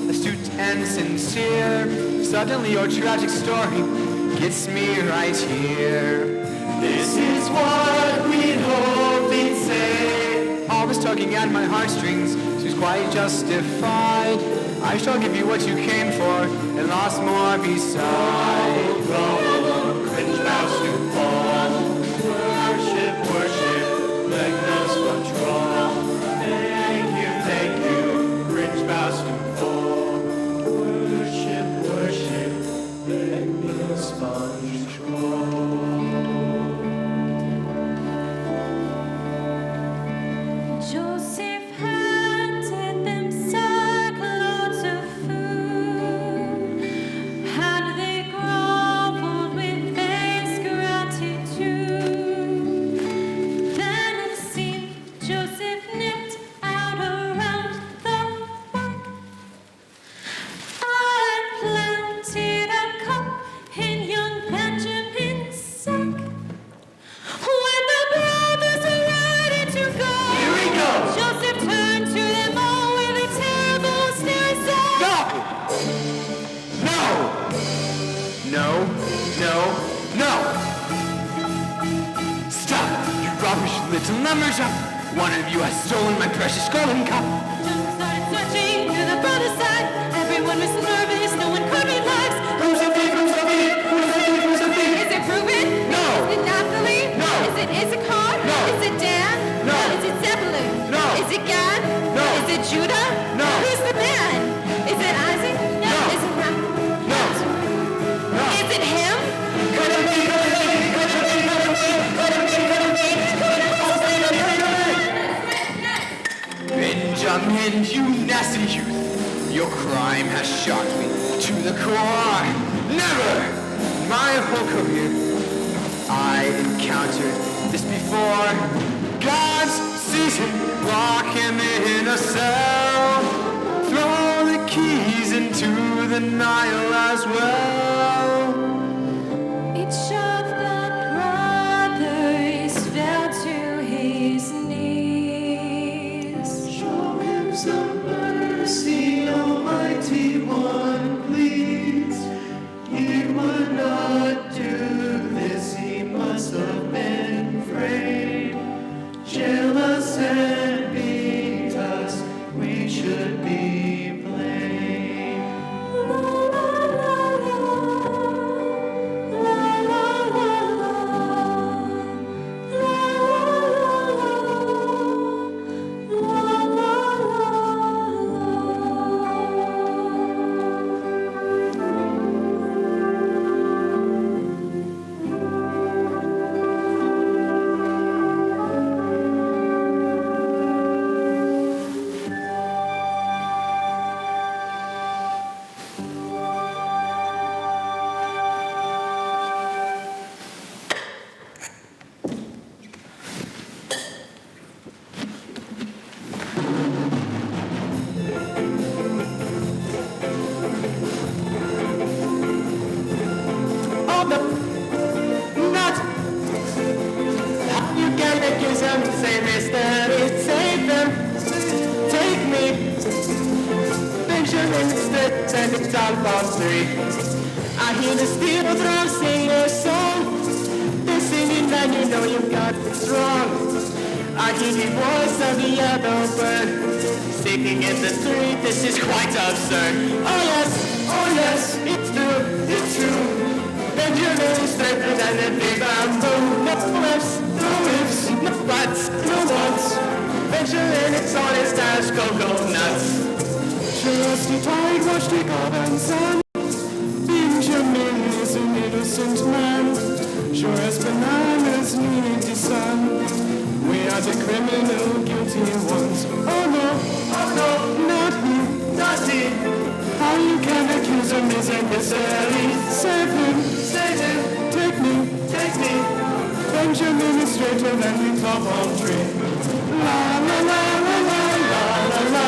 astute and sincere. Suddenly your tragic story gets me right here. This is what we'd hoped he'd say. Always tugging at my heartstrings, she's quite justified. I shall give you what you came for, and lots more beside. Roll, cringe bows to fall. Worship, worship, let us control. Thank you, cringe bows to fall. Worship, worship, let us control. Joesph handed them sackloads of food, and they groveled with base gratitude. Then it seemed Joesph nipped out around the work and planted a cup in young Benjamin's sack. When the brothers were ready to go, Here we go. Joesph turned to them all with a terrible stare and said, No! No! No! No! Stop, you rubbish little lumberjack! One of you has stolen my precious golden cup! Joesph started searching to the brother's side. Everyone was nervous, no one could relax. Who's the thief? Who's the thief? Who's the thief? Who's the thief? Is it Reuben? No. Is it Naphtali? No. Is it Issachar? No. Is it Dan? No. Is it Zebulun? No. Is it Gad? No. Is it Judah? No. Who's the man? Is it Isaac? No. Is it Rachel? No. No. Is it him? Could it be? Could it be? Could it be? Could it be? Could it be? Could it be? Benjamin, you nasty youth! Your crime has shocked me to the core! Never! My whole career, I encountered this before. God's season, lock him in a cell. Throw the keys into the Nile as well. Each of the brothers fell to his knees. Show him some mercy, Almighty One, please. He would not do this, he must have been afraid. Jail us and beat us, we should be blamed. La la la la, la la la la, la la Oh no, not how you can accuse him, say mystery, save them, take me. Benjamin Stitt and it's all for three. I hear the steel drum sing a song. They're singing and you know you've got it wrong. I hear the voice of the other bird singing in the street. This is quite absurd. Oh yes, it's true, it's true. Benjamin is straighter than a big bamboo. No ifs, no buts, no buts. Benjamin is honest as cocoa nuts. Just die tight, watch the golden sun. Benjamin is an innocent man. Sure as bananas need the sun. We are the criminal guilty ones. Oh no, not he, not he. How you can accuse him is unnecessary. Save him, take me. Benjamin is straighter than the top of tree. La la la la la la la la.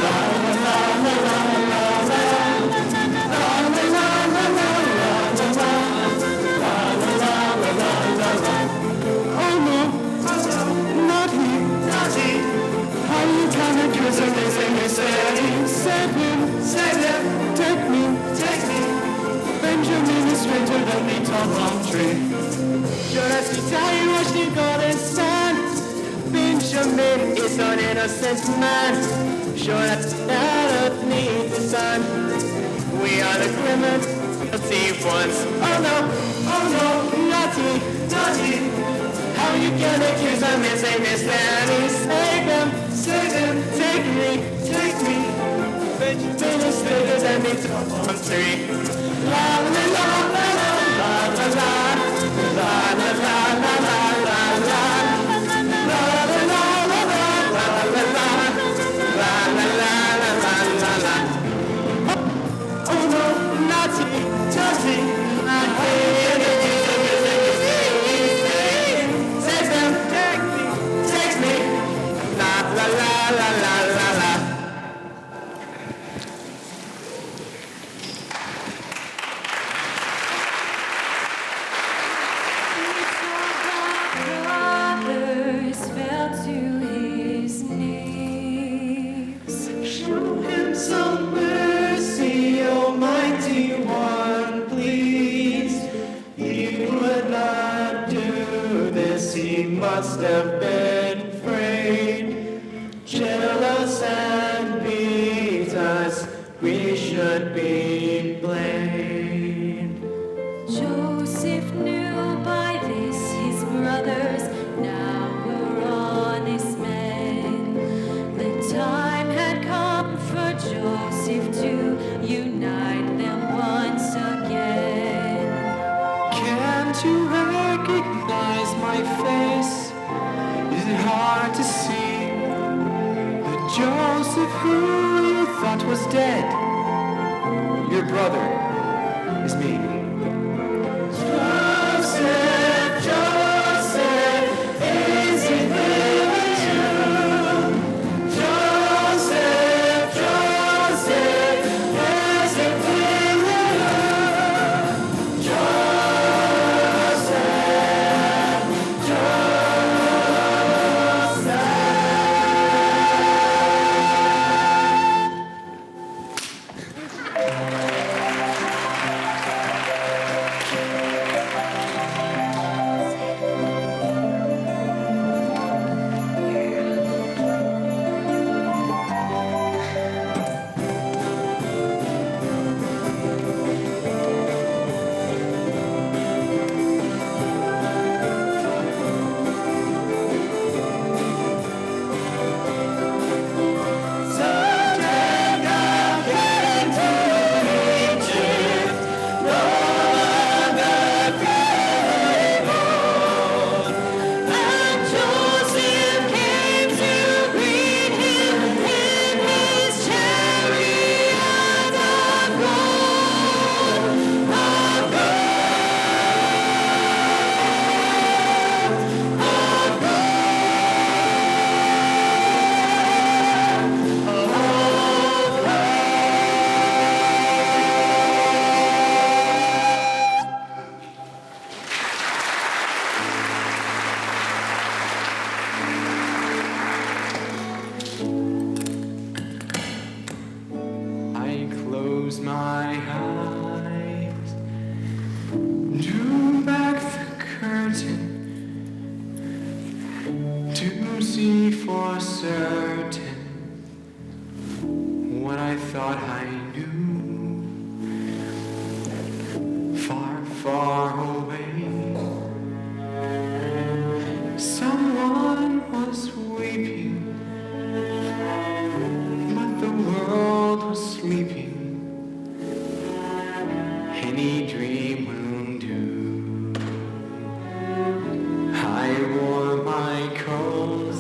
La la la la la la la. La la la la la la la. La la la la la la la. Oh no, not he. How you can accuse him is unnecessary. Save him, take me. Benjamin is straighter than the top of tree. Sure as watching golden sun. Benjamin is an innocent man, sure that's beneath the sun. We are the criminals, guilty ones. Oh no, naughty, naughty. How you can accuse them and say, Miss Nanny? Save them, take me. Benjamin is bigger than me, on three. La la la la la la la la la la la la la la la. Brothers fell to his knees. Show him some mercy, Almighty One, please. He would not do this, he must have been afraid. Jealous and beat us, we should be blamed. Joesph knew by this his brothers now were honest men. The time had come for Joesph to unite them once again. Can't you recognize my face? Is it hard to see the Joesph who you thought was dead? Your brother is me. Joesph, is it really true? Joesph, is it really true? Close my eyes, drew back the curtain to see for certain what I thought I knew. Far, far away, someone was weeping, but the world was sleeping. Any dream will do. I wore my coat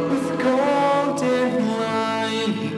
with golden lining,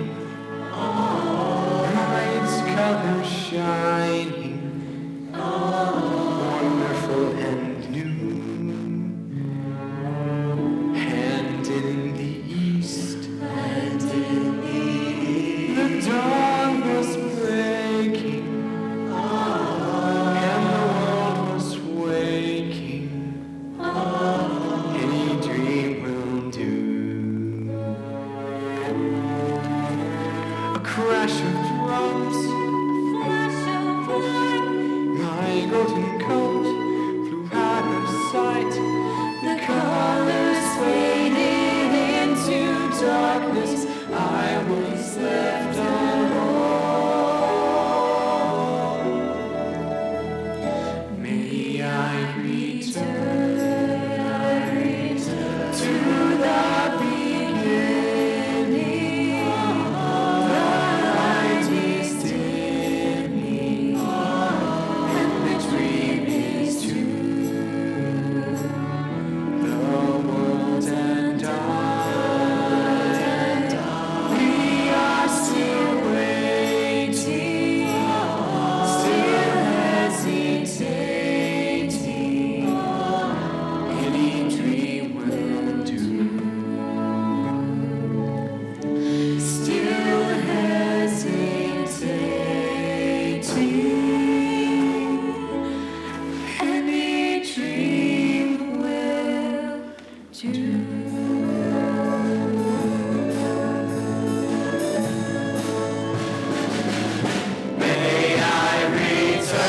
sight. The colors faded into darkness. I was left alone. May I return to the beginning. The light is dimming, and the dream is true. The world and I, we are still waiting, still hesitating. Any dream will do. Still hesitating. Any dream will do. May I return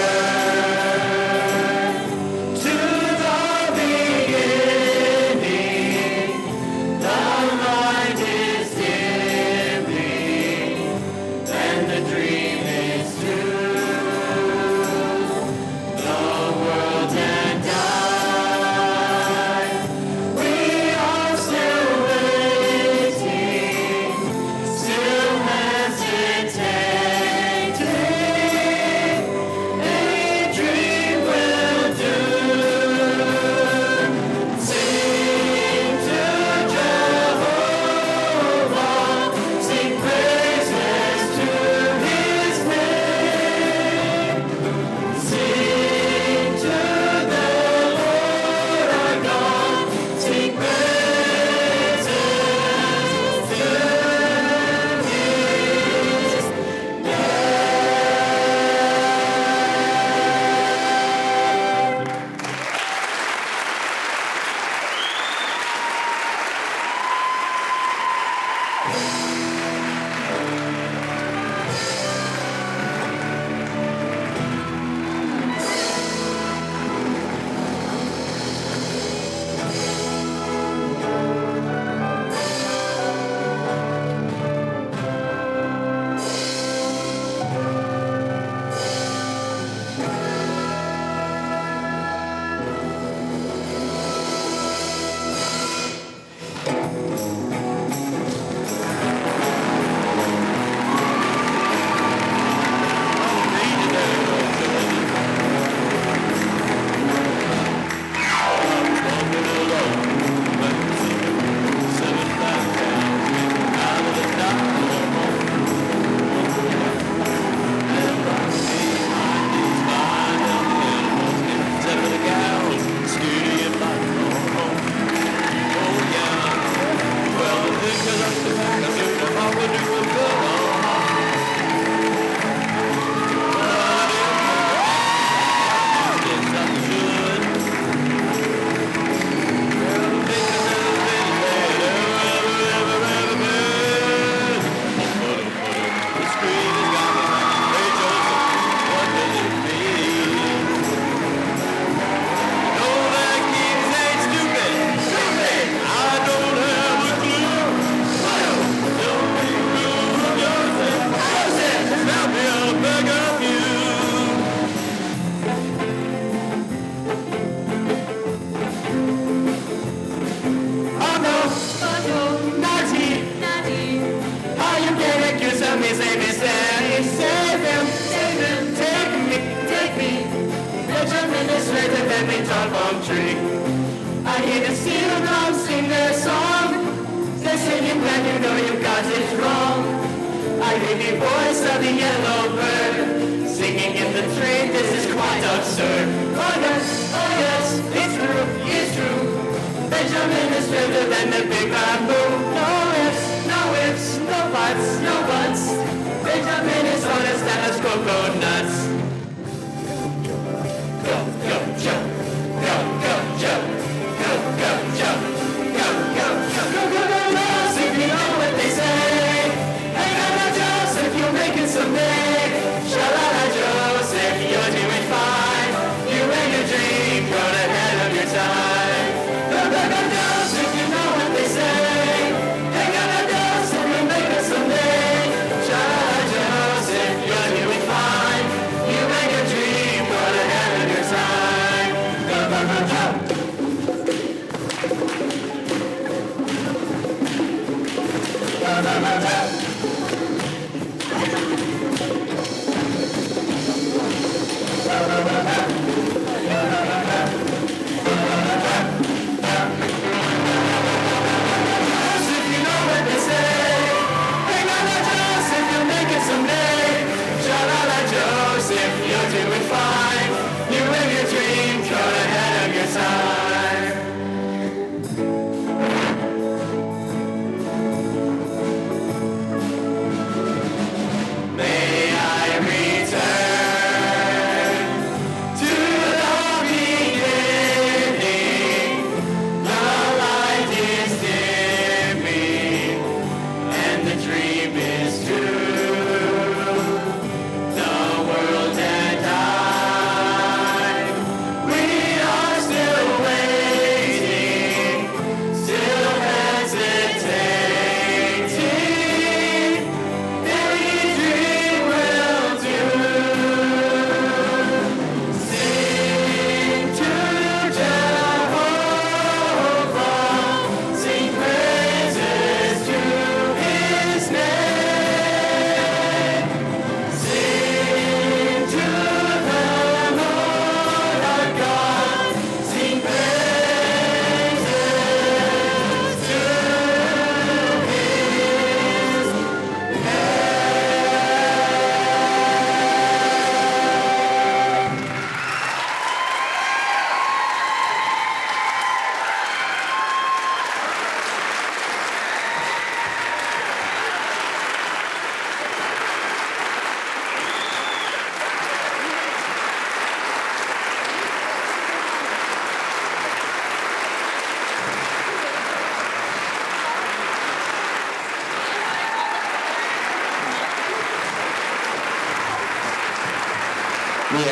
to the beginning. The light is dimming, and the dream is true. The world and I, we are still waiting, still hesitating. Any dream will do. Sing to Jehovah, sing praises to His name. Sing to the Lord our God, sing praises to His Tree. I hear the seal drums sing their song. They're singing when you know you got it wrong. I hear the voice of the yellow bird singing in the train. This is quite absurd. Oh yes, it's true. Benjamin is straighter than the big bamboo. No ifs, no buts. Benjamin is honest as coconuts. Go, Joe. Go, Joe. Go, Joe. Go, Joe. If you know what they say. Hang on now, Joesph, you'll make it someday. Sha-la-la, Joesph, you're doing fine. You and your dream, got ahead of your time.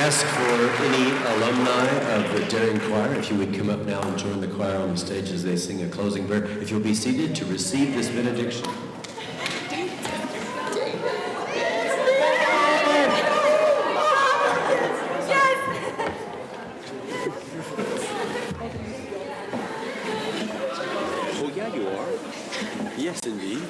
ask for any alumni of the Daring Choir, if you would come up now and join the choir on the stage as they sing a closing prayer. If you'll be seated to receive this benediction. Oh, yeah, you are. Yes, indeed.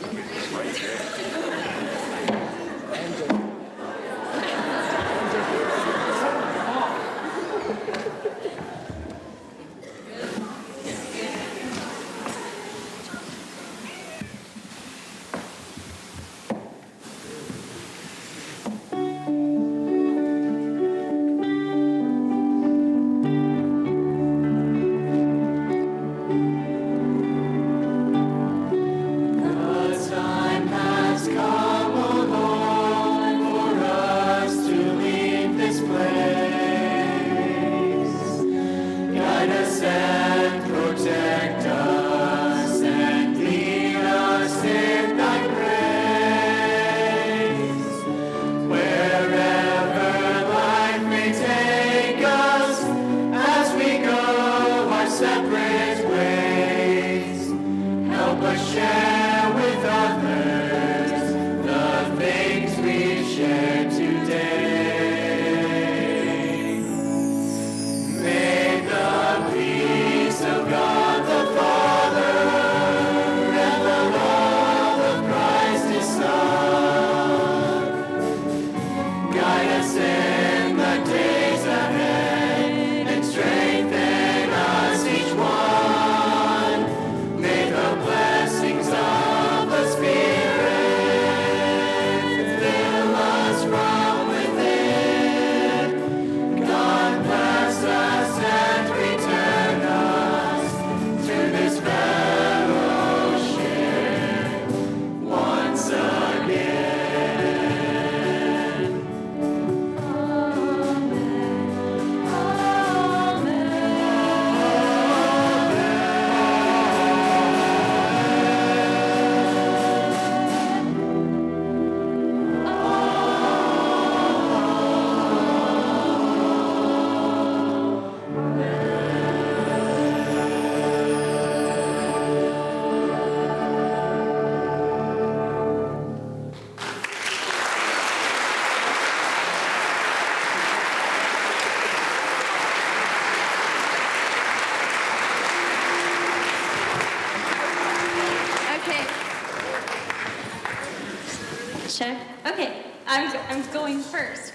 Check. Okay, I'm going first.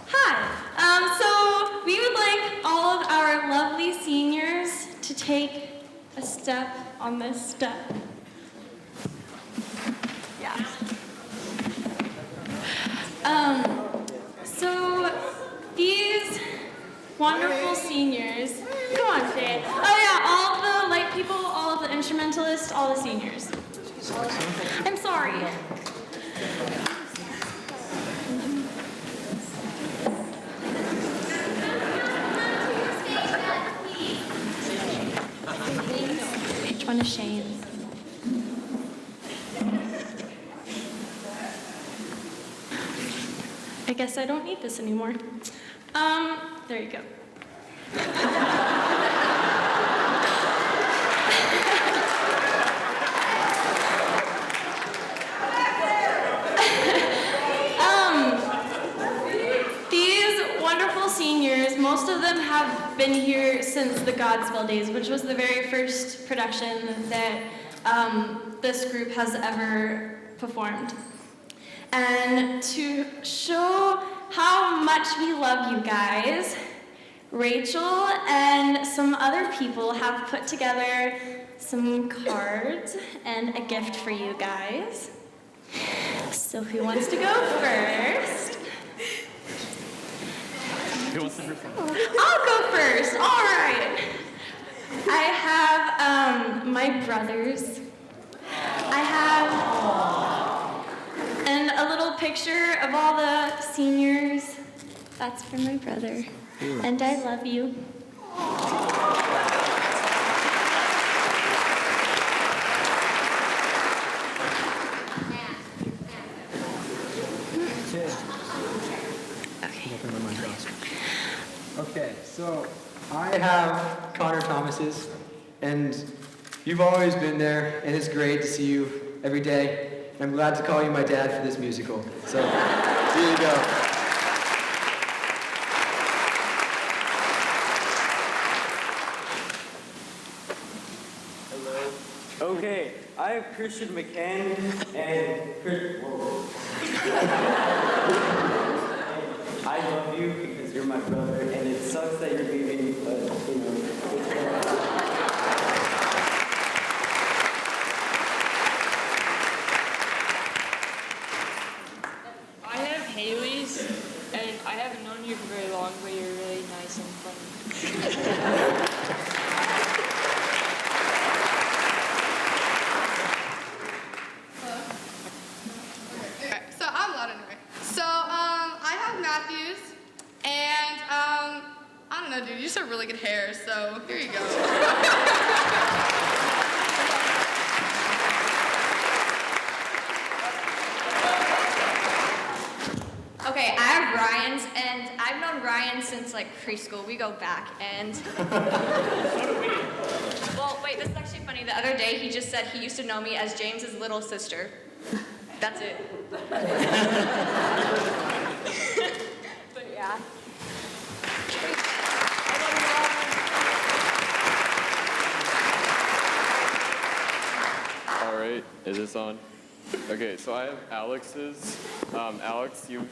Hi. So we would like all of our lovely seniors to take a step on this step. Yeah. So these wonderful seniors. Come on, say it. Oh yeah, all the light people, all of the instrumentalists, all the seniors. I'm sorry. Which one is Shane? I guess I don't need this anymore. There you go. These wonderful seniors, most of them have been here since the Godsville days, which was the very first production that this group has ever performed. And to show how much we love you guys, Rachel and some other people have put together some cards and a gift for you guys. So who wants to go first? Who wants to go first? I'll go first. All right. I have my brothers. I have and a little picture of all the seniors. That's for my brother. And I love you. Okay. promises, and you've always been there, and it's great to see you every day. And I'm glad to call you my dad for this musical. So, here you go. Okay, I have Christian McCann and I love you because you're my brother, and it sucks that you're leaving, but you know. I have Haley's, and I haven't known you for very long, but you're really nice and funny. So I'm loud anyway. So I have Matthews, and I don't know, dude. You just have really good hair. So here you go. Okay, I have Ryan's, and I've known Ryan since like preschool. We go back, and well, wait, this is actually funny. The other day, he just said he used to know me as James's little sister. That's it. But yeah. All right, is this on? Okay, so I have Alex's. Alex, you're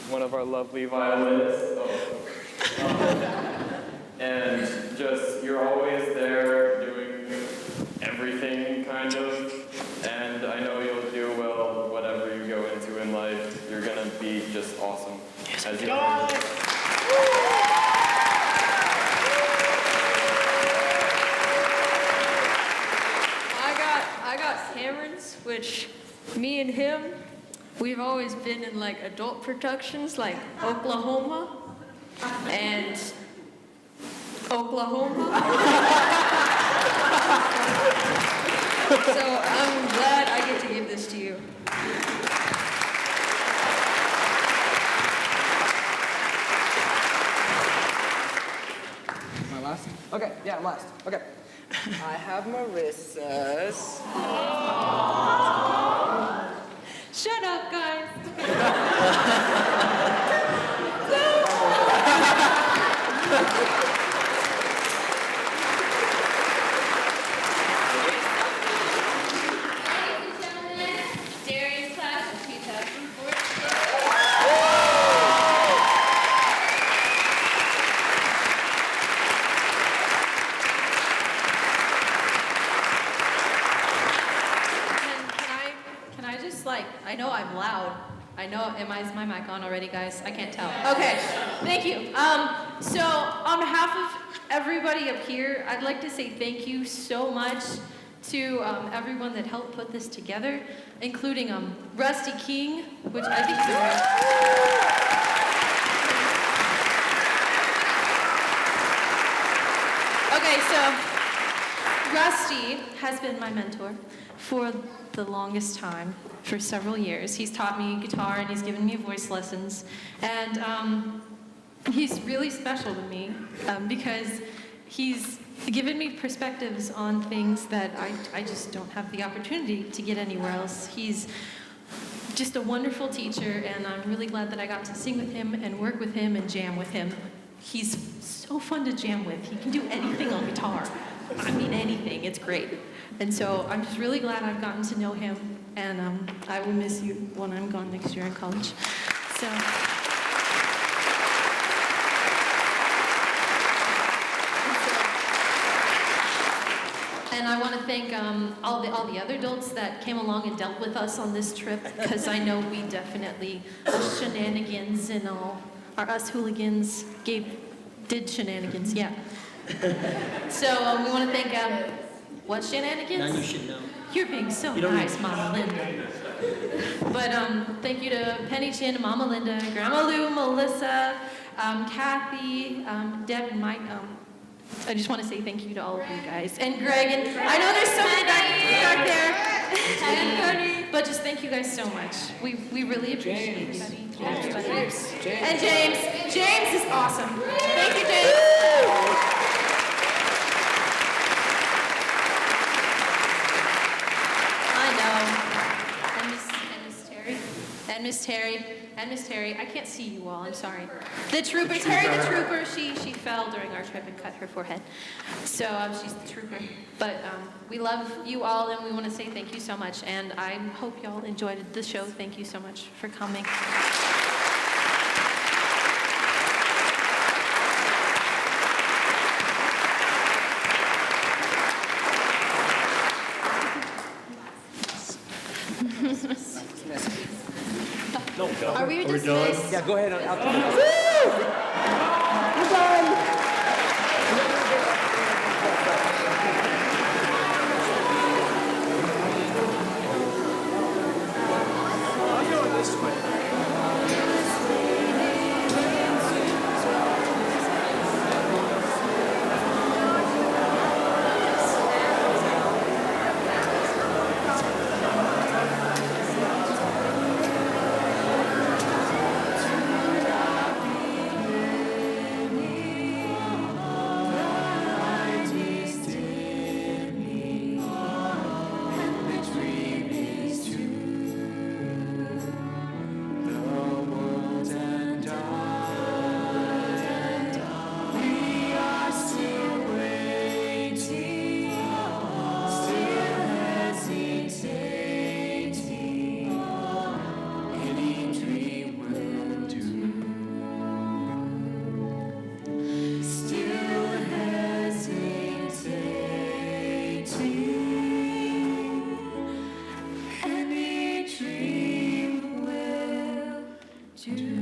one of our lovely violinists. And just, you're always there doing everything, kind of. And I know you'll do well whatever you go into in life. You're gonna be just awesome. As you I got Cameron's, which me and him, we've always been in like adult productions like Oklahoma and Oklahoma. So I'm glad I get to give this to you. Am I last? Okay, yeah, I'm last. Okay. I have Marissa's. Shut up, guys. I know I'm loud. I know, is my mic on already, guys? I can't tell. Okay, thank you. So on behalf of everybody up here, I'd like to say thank you so much to everyone that helped put this together, including Rusty King, which I think is a Okay, so Rusty has been my mentor for the longest time, for several years. He's taught me guitar and he's given me voice lessons. And he's really special to me because he's given me perspectives on things that I just don't have the opportunity to get anywhere else. He's just a wonderful teacher, and I'm really glad that I got to sing with him and work with him and jam with him. He's so fun to jam with. He can do anything on guitar. I mean anything, it's great. And so I'm just really glad I've gotten to know him, and I will miss you when I'm gone next year in college. So. And I want to thank all the other adults that came along and dealt with us on this trip, because I know we definitely, us shenanigans and all, or us hooligans did shenanigans, yeah. So we want to thank, what shenanigans? Now you should know. You're being so nice, Mama Linda. But thank you to Penny Chin, Mama Linda, Grandma Lou, Melissa, Kathy, Deb, and Mike. I just want to say thank you to all of you guys. And Greg, and I know there's so many back there. But just thank you guys so much. We really appreciate you. Thank you. And James. James is awesome. Thank you, James. and Miss Terry, I can't see you all, I'm sorry. The trooper, Terry the trooper, she fell during our trip and cut her forehead. So she's the trooper. But we love you all, and we want to say thank you so much. And I hope y'all enjoyed the show. Thank you so much for coming. Are we dismissed? Yeah, go ahead. Out to We're done. I'm going this way. Any dream will do.